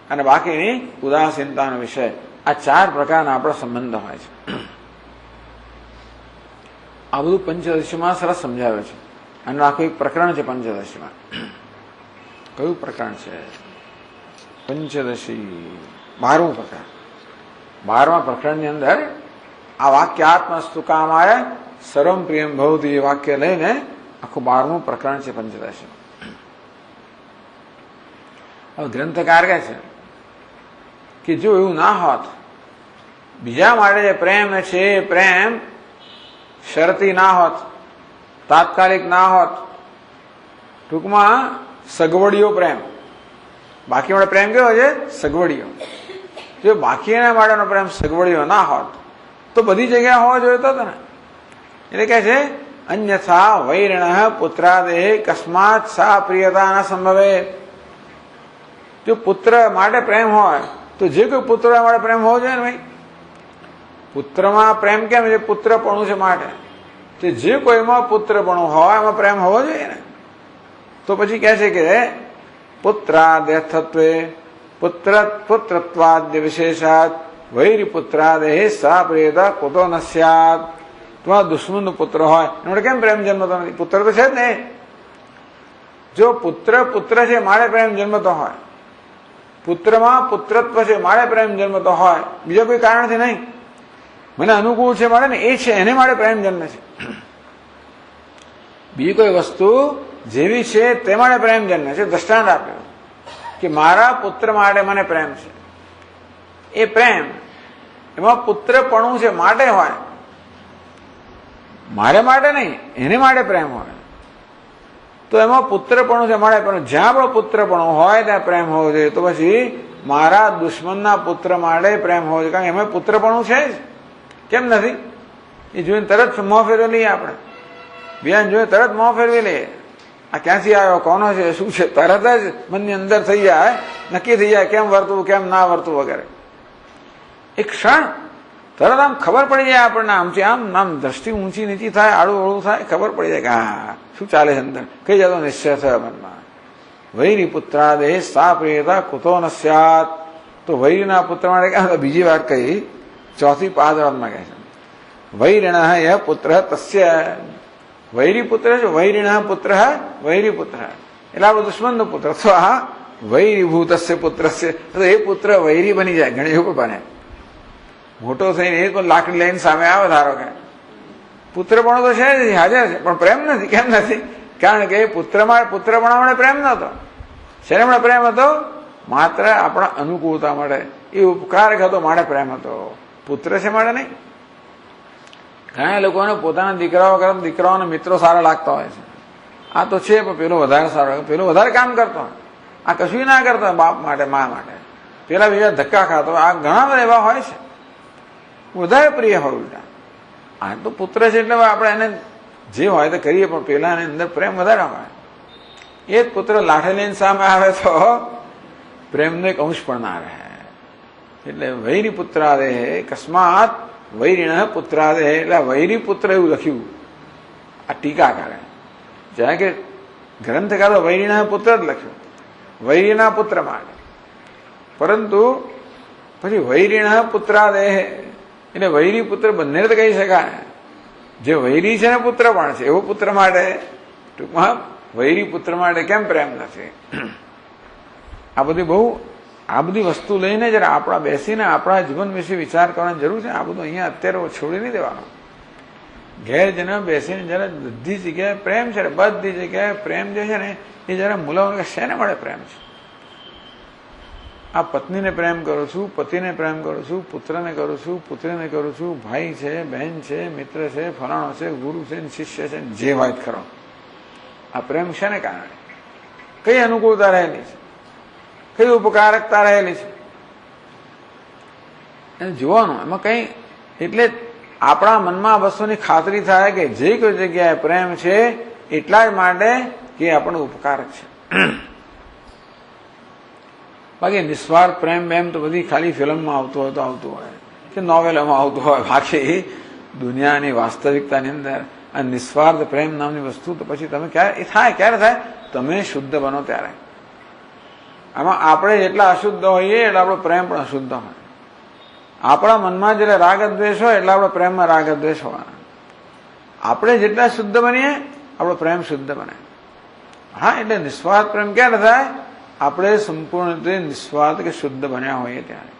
અને બાકીની ઉદાસીનતાનો વિષય. આ ચાર પ્રકારના આપણા સંબંધ હોય છે. આ બધું પંચદશીમાં સરસ સમજાવે છે. અને આખું એક પ્રકરણ છે પંચદશીમાં. કયું પ્રકરણ છે? પંચદશી 12મું પ્રકરણ. 12મા પ્રકરણની અંદર આ વાક્ય આત્મસ્તુ કામાય સર્વમ પ્રિયમ ભવતી એ વાક્ય લઈને આખું 12મું પ્રકરણ છે પંચદશી. હવે ગ્રંથકાર કહે છે કે જો એવું ના હોત, બીજા માટે જે પ્રેમ છે એ પ્રેમ શરતી ના હોત, તાત્કાલિક ના હોત, ટૂંકમાં સગવડીયો પ્રેમ. બાકી માટે પ્રેમ કેવો છે? સગવડીયો. જો બાકીના માટેનો પ્રેમ સગવડીયો ના હોત તો બધી જગ્યાએ હોવો જોઈતો હતો ને. એટલે કહે છે અન્યથા વૈરણ પુત્રાદેહ કસ્માત સા પ્રિયતા ન સંભવે. જો પુત્ર માટે પ્રેમ હોય તો જે કોઈ પુત્ર માટે પ્રેમ હોવો જોઈએ ને ભાઈ. પુત્રમાં પ્રેમ કેમ છે? પુત્રપણું છે માટે. તો જે કોઈમાં પુત્રપણું હોય એમાં પ્રેમ હોવો જોઈએ ને. તો પછી કહે છે કે પુત્રાદેહત્વે પુત્રત્વાદ્ય વિશેષાત વૈરી પુત્રાદેહ સા પ્રિયતા કુતો ન સ્યાત. તમારા દુશ્મનનો પુત્ર હોય એમાં કેમ પ્રેમ જન્મતો નથી? પુત્ર તો છે જ ને. જો પુત્ર છે મારે પ્રેમ જન્મતો હોય, પુત્રમાં પુત્રત્વ છે મારે પ્રેમ જન્મતો હોય, બીજા કોઈ કારણથી નહીં, મને અનુકૂળ છે મળે ને એ છે, એને માટે પ્રેમ જન્મે છે. બીજી કોઈ વસ્તુ જેવી છે તે માટે પ્રેમ જન્મે છે. દ્રષ્ટાંત આપ્યું કે મારા પુત્ર માટે મને પ્રેમ છે. એ પ્રેમ એમાં પુત્રપણું છે માટે હોય, મારે માટે નહીં, એને માટે પ્રેમ હોય. તો એમાં પુત્રપણું છે માટે પ્રેમ. જ્યાં આપણો પુત્રપણું હોય ત્યાં પ્રેમ હોવો જોઈએ. તો પછી મારા દુશ્મનના પુત્ર માટે પ્રેમ હોવો જોઈએ, કારણ કે એમાં પુત્રપણું છે જ. કેમ નથી? એ જોઈને તરત મોં ફેરવી લઈએ આપણે. બીજાને જોઈને તરત મોં ફેરવી લઈએ. આ ક્યાંથી આવ્યો, કોનો છે, શું છે, તરત જ મનની અંદર થઈ જાય, નક્કી થઈ જાય કેમ વર્તવું, કેમ ના વર્તવું વગેરે. એક ક્ષણ તરત આમ ખબર પડી જાય આપણને. આમથી આમ દ્રષ્ટિ ઊંચી નીચી થાય, આડું અળું થાય, ખબર પડી જાય કે હા શું ચાલે છે અંદર. કઈ જતો નિશ્ચય થયો મનમાં. વૈરી પુત્રાદેહ સા પ્રિયતા કુતો ન સ્યાત. તો વૈરીના પુત્ર માટે બીજી વાત કહી, ચોથી પાદમાં કહે છે વૈરિણ ય પુત્ર તસ્ય. વૈરી પુત્ર છે, વૈરિણ પુત્ર વૈરી પુત્ર એટલે આપણો દુશ્મનનો પુત્ર. તો આ વૈરીભૂતસ્ય પુત્રસ્ય, તો એ પુત્ર વૈરી બની જાય. ઘણી એવું બને, મોટો થઈને એ કોઈ લાકડી લઈને સામે આવે, ધારો કે પુત્રપણો તો છે જ, હાજર છે, પણ પ્રેમ નથી. કેમ નથી? કારણ કે પુત્રપણા માટે પ્રેમ નતો. શેના માટે પ્રેમ હતો? માત્ર આપણા અનુકૂળતા માટે, એ ઉપકારક હતો માટે પ્રેમ હતો. પુત્ર છે માટે નહીં. ઘણા લોકોને પોતાના દીકરાઓ કરતા દીકરાઓના મિત્રો સારા લાગતા હોય છે. આ તો છે પણ પેલો વધારે સારો, પેલો વધારે કામ કરતો હોય, આ કશું ના કરતો હોય બાપ માટે, મા માટે. પેલા બીજા ધક્કા ખાતો હોય. આ ઘણા બધા એવા હોય છે, વધારે પ્રિય હોય ઉલટા. આ તો પુત્ર છે એટલે આપણે એને જે હોય તો કરીએ, પણ પેલાની અંદર પ્રેમ વધારે હોય. એ જ પુત્ર લાઠે લઈને સામે આવે તો પ્રેમનો એક અંશ પણ ના રહે. એટલે વૈરી પુત્રાદેહ કસ્માત વૈરિણ પુત્રાદેહ. એટલે વૈરી પુત્ર એવું લખ્યું આ ટીકાકારે. જ્યાં કે ગ્રંથકારો વૈરિણ પુત્ર જ લખ્યું, વૈરીના પુત્ર માટે. પરંતુ પછી વૈરિણ પુત્રાદેહ એટલે વૈરી પુત્ર બંને તો કહી શકાય. જે વૈરી છે ને પુત્ર પણ છે, એવો પુત્ર માટે ટૂંકમાં વૈરી પુત્ર માટે કેમ પ્રેમ નથી? આ બધી વસ્તુ લઈને જરા આપણા બેસીને આપણા જીવન વિશે વિચાર કરવાની જરૂર છે. આ બધું અહીંયા અત્યારે છોડી નહીં દેવાનું. ઘેર જઈને બેસીને જરા બધી જગ્યાએ પ્રેમ છે, બધી જગ્યાએ પ્રેમ જે છે ને એ જરા મુલાવ શેને મળે પ્રેમ છે. આ પત્નીને પ્રેમ કરું છું, પતિને પ્રેમ કરું છું, પુત્રને કરું છું, પુત્રીને કરું છું, ભાઈ છે, બહેન છે, મિત્ર છે, ફલાણો છે, ગુરુ છે, શિષ્ય છે, જે વાત કરો. આ પ્રેમ શેને કારણે? કઈ અનુકૂળતા રહેલી છે, કઈ ઉપકારકતા રહેલી છે, એને જોવાનું. એમાં કઈ એટલે આપણા મનમાં વસ્તુની ખાતરી થાય કે જે કોઈ જગ્યાએ પ્રેમ છે એટલા જ માટે કે આપણને ઉપકારક છે. બાકી નિસ્વાર્થ પ્રેમ બેમ તો બધી ખાલી ફિલ્મમાં આવતું હોય તો આવતું હોય, કે નોવેલોમાં આવતું હોય. બાકી દુનિયાની વાસ્તવિકતાની અંદર આ નિસ્વાર્થ પ્રેમ નામની વસ્તુ તો પછી તમે ક્યારે થાય? તમે શુદ્ધ બનો ત્યારે. આમાં આપણે જેટલા અશુદ્ધ હોઈએ એટલે આપણો પ્રેમ પણ અશુદ્ધ હોય. આપણા મનમાં જેટલા રાગ દ્વેષ હોય એટલે આપણા પ્રેમમાં રાગ દ્વેષ હોવાના. આપણે જેટલા શુદ્ધ બનીએ આપણો પ્રેમ શુદ્ધ બને. હા, એટલે નિસ્વાર્થ પ્રેમ ક્યારે થાય? આપણે સંપૂર્ણ રીતે નિસ્વાર્થ કે શુદ્ધ બન્યા હોઈએ ત્યારે.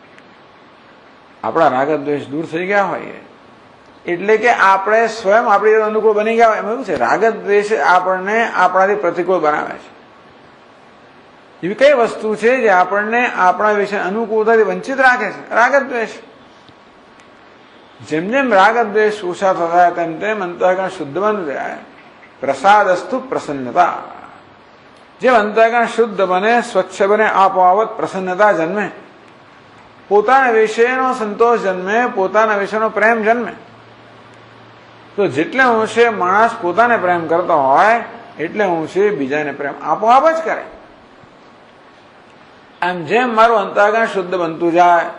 આપણા રાગ દ્વેષ દૂર થઈ ગયા હોઈએ એટલે કે આપણે સ્વયં આપણી અનુકૂળ બની ગયા હોય. એમાં એવું છે, રાગ દ્વેષ આપણને આપણાથી પ્રતિકૂળ બનાવે છે. એવી કઈ વસ્તુ છે જે આપણને આપણા વિશે અનુકૂળતાથી વંચિત રાખે છે? રાગ દ્વેષ. જેમ જેમ રાગ દ્વેષ ઓછા થતા તેમ તેમ અંતઃકરણ શુદ્ધ બનતું જાય. પ્રસાદસ્તુ પ્રસન્નતા. જેમ અંતઃકરણ શુદ્ધ બને, સ્વચ્છ બને, આપોઆપ પ્રસન્નતા જન્મે. પોતાના વિશેનો સંતોષ જન્મે, પોતાના વિશેનો પ્રેમ જન્મે. તો જેટલે અંશે માણસ પોતાને પ્રેમ કરતો હોય એટલે અંશે બીજાને પ્રેમ આપોઆપ જ કરે. આમ જેમ મારું અંતઃકરણ શુદ્ધ બનતું જાય,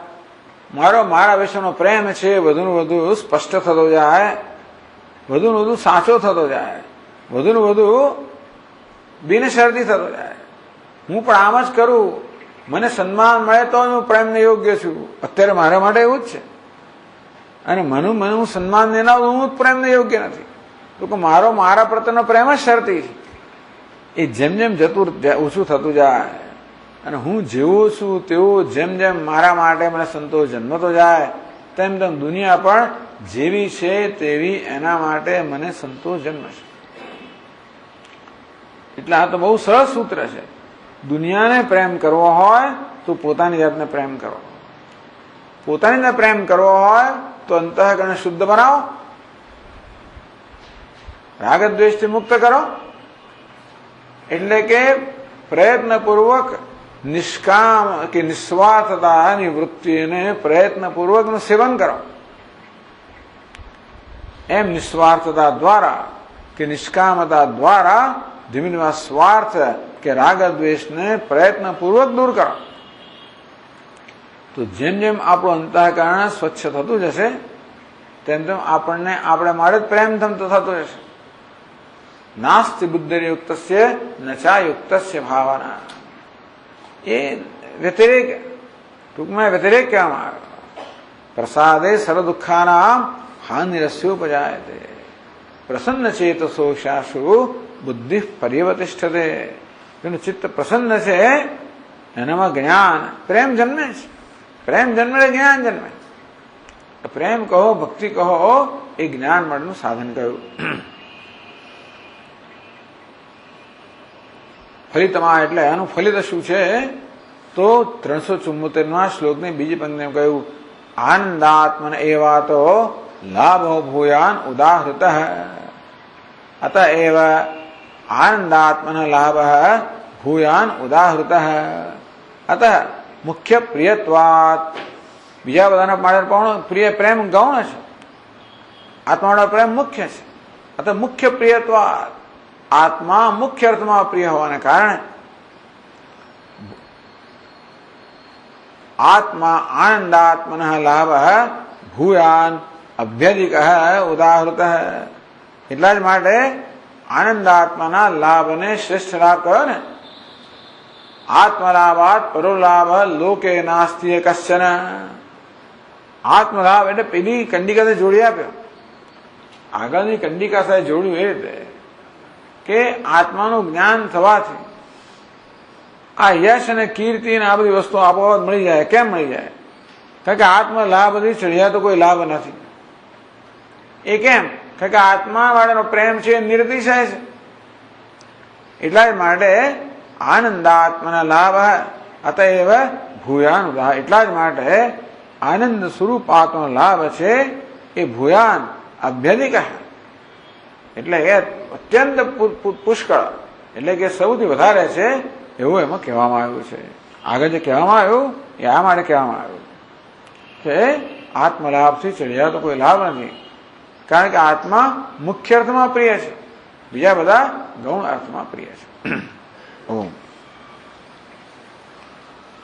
મારા વિશેનો પ્રેમ છે વધુને વધુ સ્પષ્ટ થતો જાય, વધુને વધુ સાચો થતો જાય, વધુને વધુ બિનશરતી થતો જાય. હું પણ આમ જ કરું, મને સન્માન મળે તો હું પ્રેમને યોગ્ય છું. અત્યારે મારા માટે એવું જ છે. અને મને હું સન્માન દેનાર હું પ્રેમને યોગ્ય નથી. તો કે મારા પ્રત્યેનો પ્રેમ જ શરતી છે. એ જેમ જેમ ઓછું થતું જાય અને હું જેવો છું તેવો જેમ જેમ મારા માટે મને સંતોષ જન્મતો જાય તેમ તેમ દુનિયા પણ જેવી છે તેવી એના માટે મને સંતોષ જન્મશે. એટલે આ તો બહુ સરસ સૂત્ર છે. દુનિયાને પ્રેમ કરવો હોય તો પોતાની જાતને પ્રેમ કરો. પોતાની જાતને પ્રેમ કરવો હોય તો અંતઃકરણ શુદ્ધ બનાવો, રાગદ્વેષથી મુક્ત કરો. એટલે કે પ્રયત્નપૂર્વક નિષ્કામ કે નિસ્વાર્થતાની વૃત્તિને પ્રયત્નપૂર્વકનું સેવન કરો. એમ નિસ્વાર્થતા દ્વારા કે નિષ્કામતા દ્વારા ધીમે ધીમે સ્વાર્થ કે રાગદ્વેષને પ્રયત્નપૂર્વક દૂર કરો. તો જેમ જેમ આપણું અંતઃકરણ સ્વચ્છ થતું જશે તેમ તેમ આપણને આપણે માટે જ પ્રેમ થતો જશે. નાસ્તિ બુદ્ધિર્યુક્તસ્ય નચા યુક્તસ્ય ભાવના. એ વ્યતિરેક, ટૂંકમાં વ્યતિરેક કહેવામાં આવે. પ્રસાદે સર્વ દુઃખાનામ હાનિરસ્યોપજાયતે. પ્રસન્ન ચેતસો શાશુ બુદ્ધિ પર્યવતિષ્ઠતે. તેનું ચિત્ત પ્રસન્ન છે એનામાં જ્ઞાન પ્રેમ જન્મે છે. પ્રેમ જન્મે જ્ઞાન જન્મે. પ્રેમ કહો ભક્તિ કહો એ જ્ઞાન માટેનું સાધન કહ્યું. ફલિતમાં એટલે એનું ફલિત શું છે તો 374 શ્લોકની બીજી પંક્તિમાં કહ્યું આનંદાત્મન એવા તો લાભો ભૂયાન ઉદાહૃત અતએવ આનંદાત્મન લાભ ભૂયાન ઉદાહૃત અત મુખ્ય પ્રિયત્વાત. બીજા બધાના માટે પ્રિય પ્રેમ ગૌણ છે, આત્માનો પ્રેમ મુખ્ય છે. અત મુખ્ય પ્રિયત્વાત. આત્મા મુખ્ય અર્થમાં પ્રિય હોવાને કારણે આત્મા આનંદાત્મન લાભ ભૂયાન અભ્યધિક ઉદાહૃત. એટલા જ માટે આનંદાત્માના લાભને શ્રેષ્ઠ લાભ કહ્યો ને. આત્મલાભાત પરોલાભ લોકે નાસ્તિ કશ્ચન. આત્મલાભ એટલે પેલી કંડિકા સાથે જોડી આપ્યો. આગળની કંડિકા સાથે જોડ્યું એ રીતે કે આત્માનું જ્ઞાન થવાથી આ યશ અને કીર્તિ અને આ બધી વસ્તુઓ આપોઆપ મળી જાય. કેમ મળી જાય? કારણ કે આત્મા લાભથી ચડિયા તો કોઈ લાભ નથી. એ કેમ? કારણ કે આત્મા વાળાનો પ્રેમ છે એ નિરતિશય છે. એટલા જ માટે આનંદાત્મના લાભ અતએવ ભૂયાન ઉદાહ. એટલા જ માટે આનંદ સ્વરૂપ આત્મનો લાભ છે એ ભૂયાન અભ્યધિક. એટલે એ અત્યંત પુષ્કળ એટલે કે સૌથી વધારે છે એવું એમાં કહેવામાં આવ્યું છે. આગળ જે કહેવામાં આવ્યું એ આ માટે કહેવામાં આવ્યું કે આત્મલાભથી ચડિયા તો કોઈ લાભ નથી. કારણ કે આત્મા મુખ્ય અર્થમાં પ્રિય છે, બીજા બધા ગૌણ અર્થમાં પ્રિય છે. ઓમ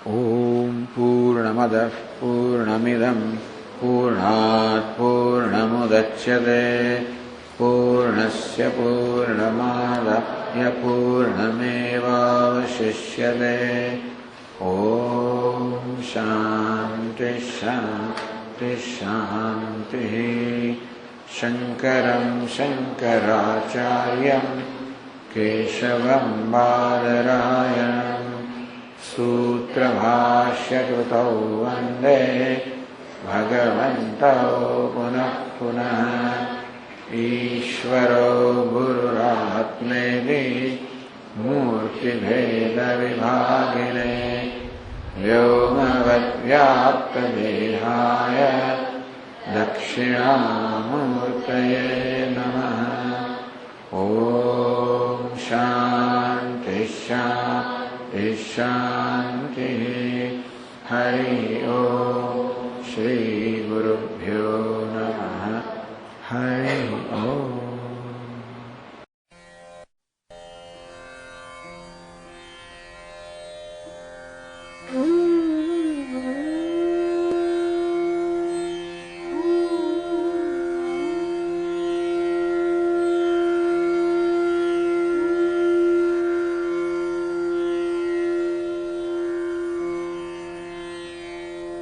ઓમ પૂર્ણમદ પૂર્ણમિદમ પૂર્ણાત પૂર્ણમુદચ્યતે પૂર્ણસ્ય પૂર્ણમાદાય પૂર્ણમેવાવશિષ્યતે. ઓમ શાંતિ શાંતિ શાંતિ. શંકરં શંકરાચાર્યં કેશવં બાદરાયણં સૂત્રભાષ્યકૃતૌ વંદે ભગવन्तौ પુનઃ પુનઃ. ઈશ્વરો ગુરુરાત્મેતિ મૂર્તિભેદવિભાગિને વ્યોમવદ્વ્યાપ્તદેહાય દક્ષિણામૂર્તયે નમઃ. ઓમ શાંતિ શાંતિ શાંતિ. હરિ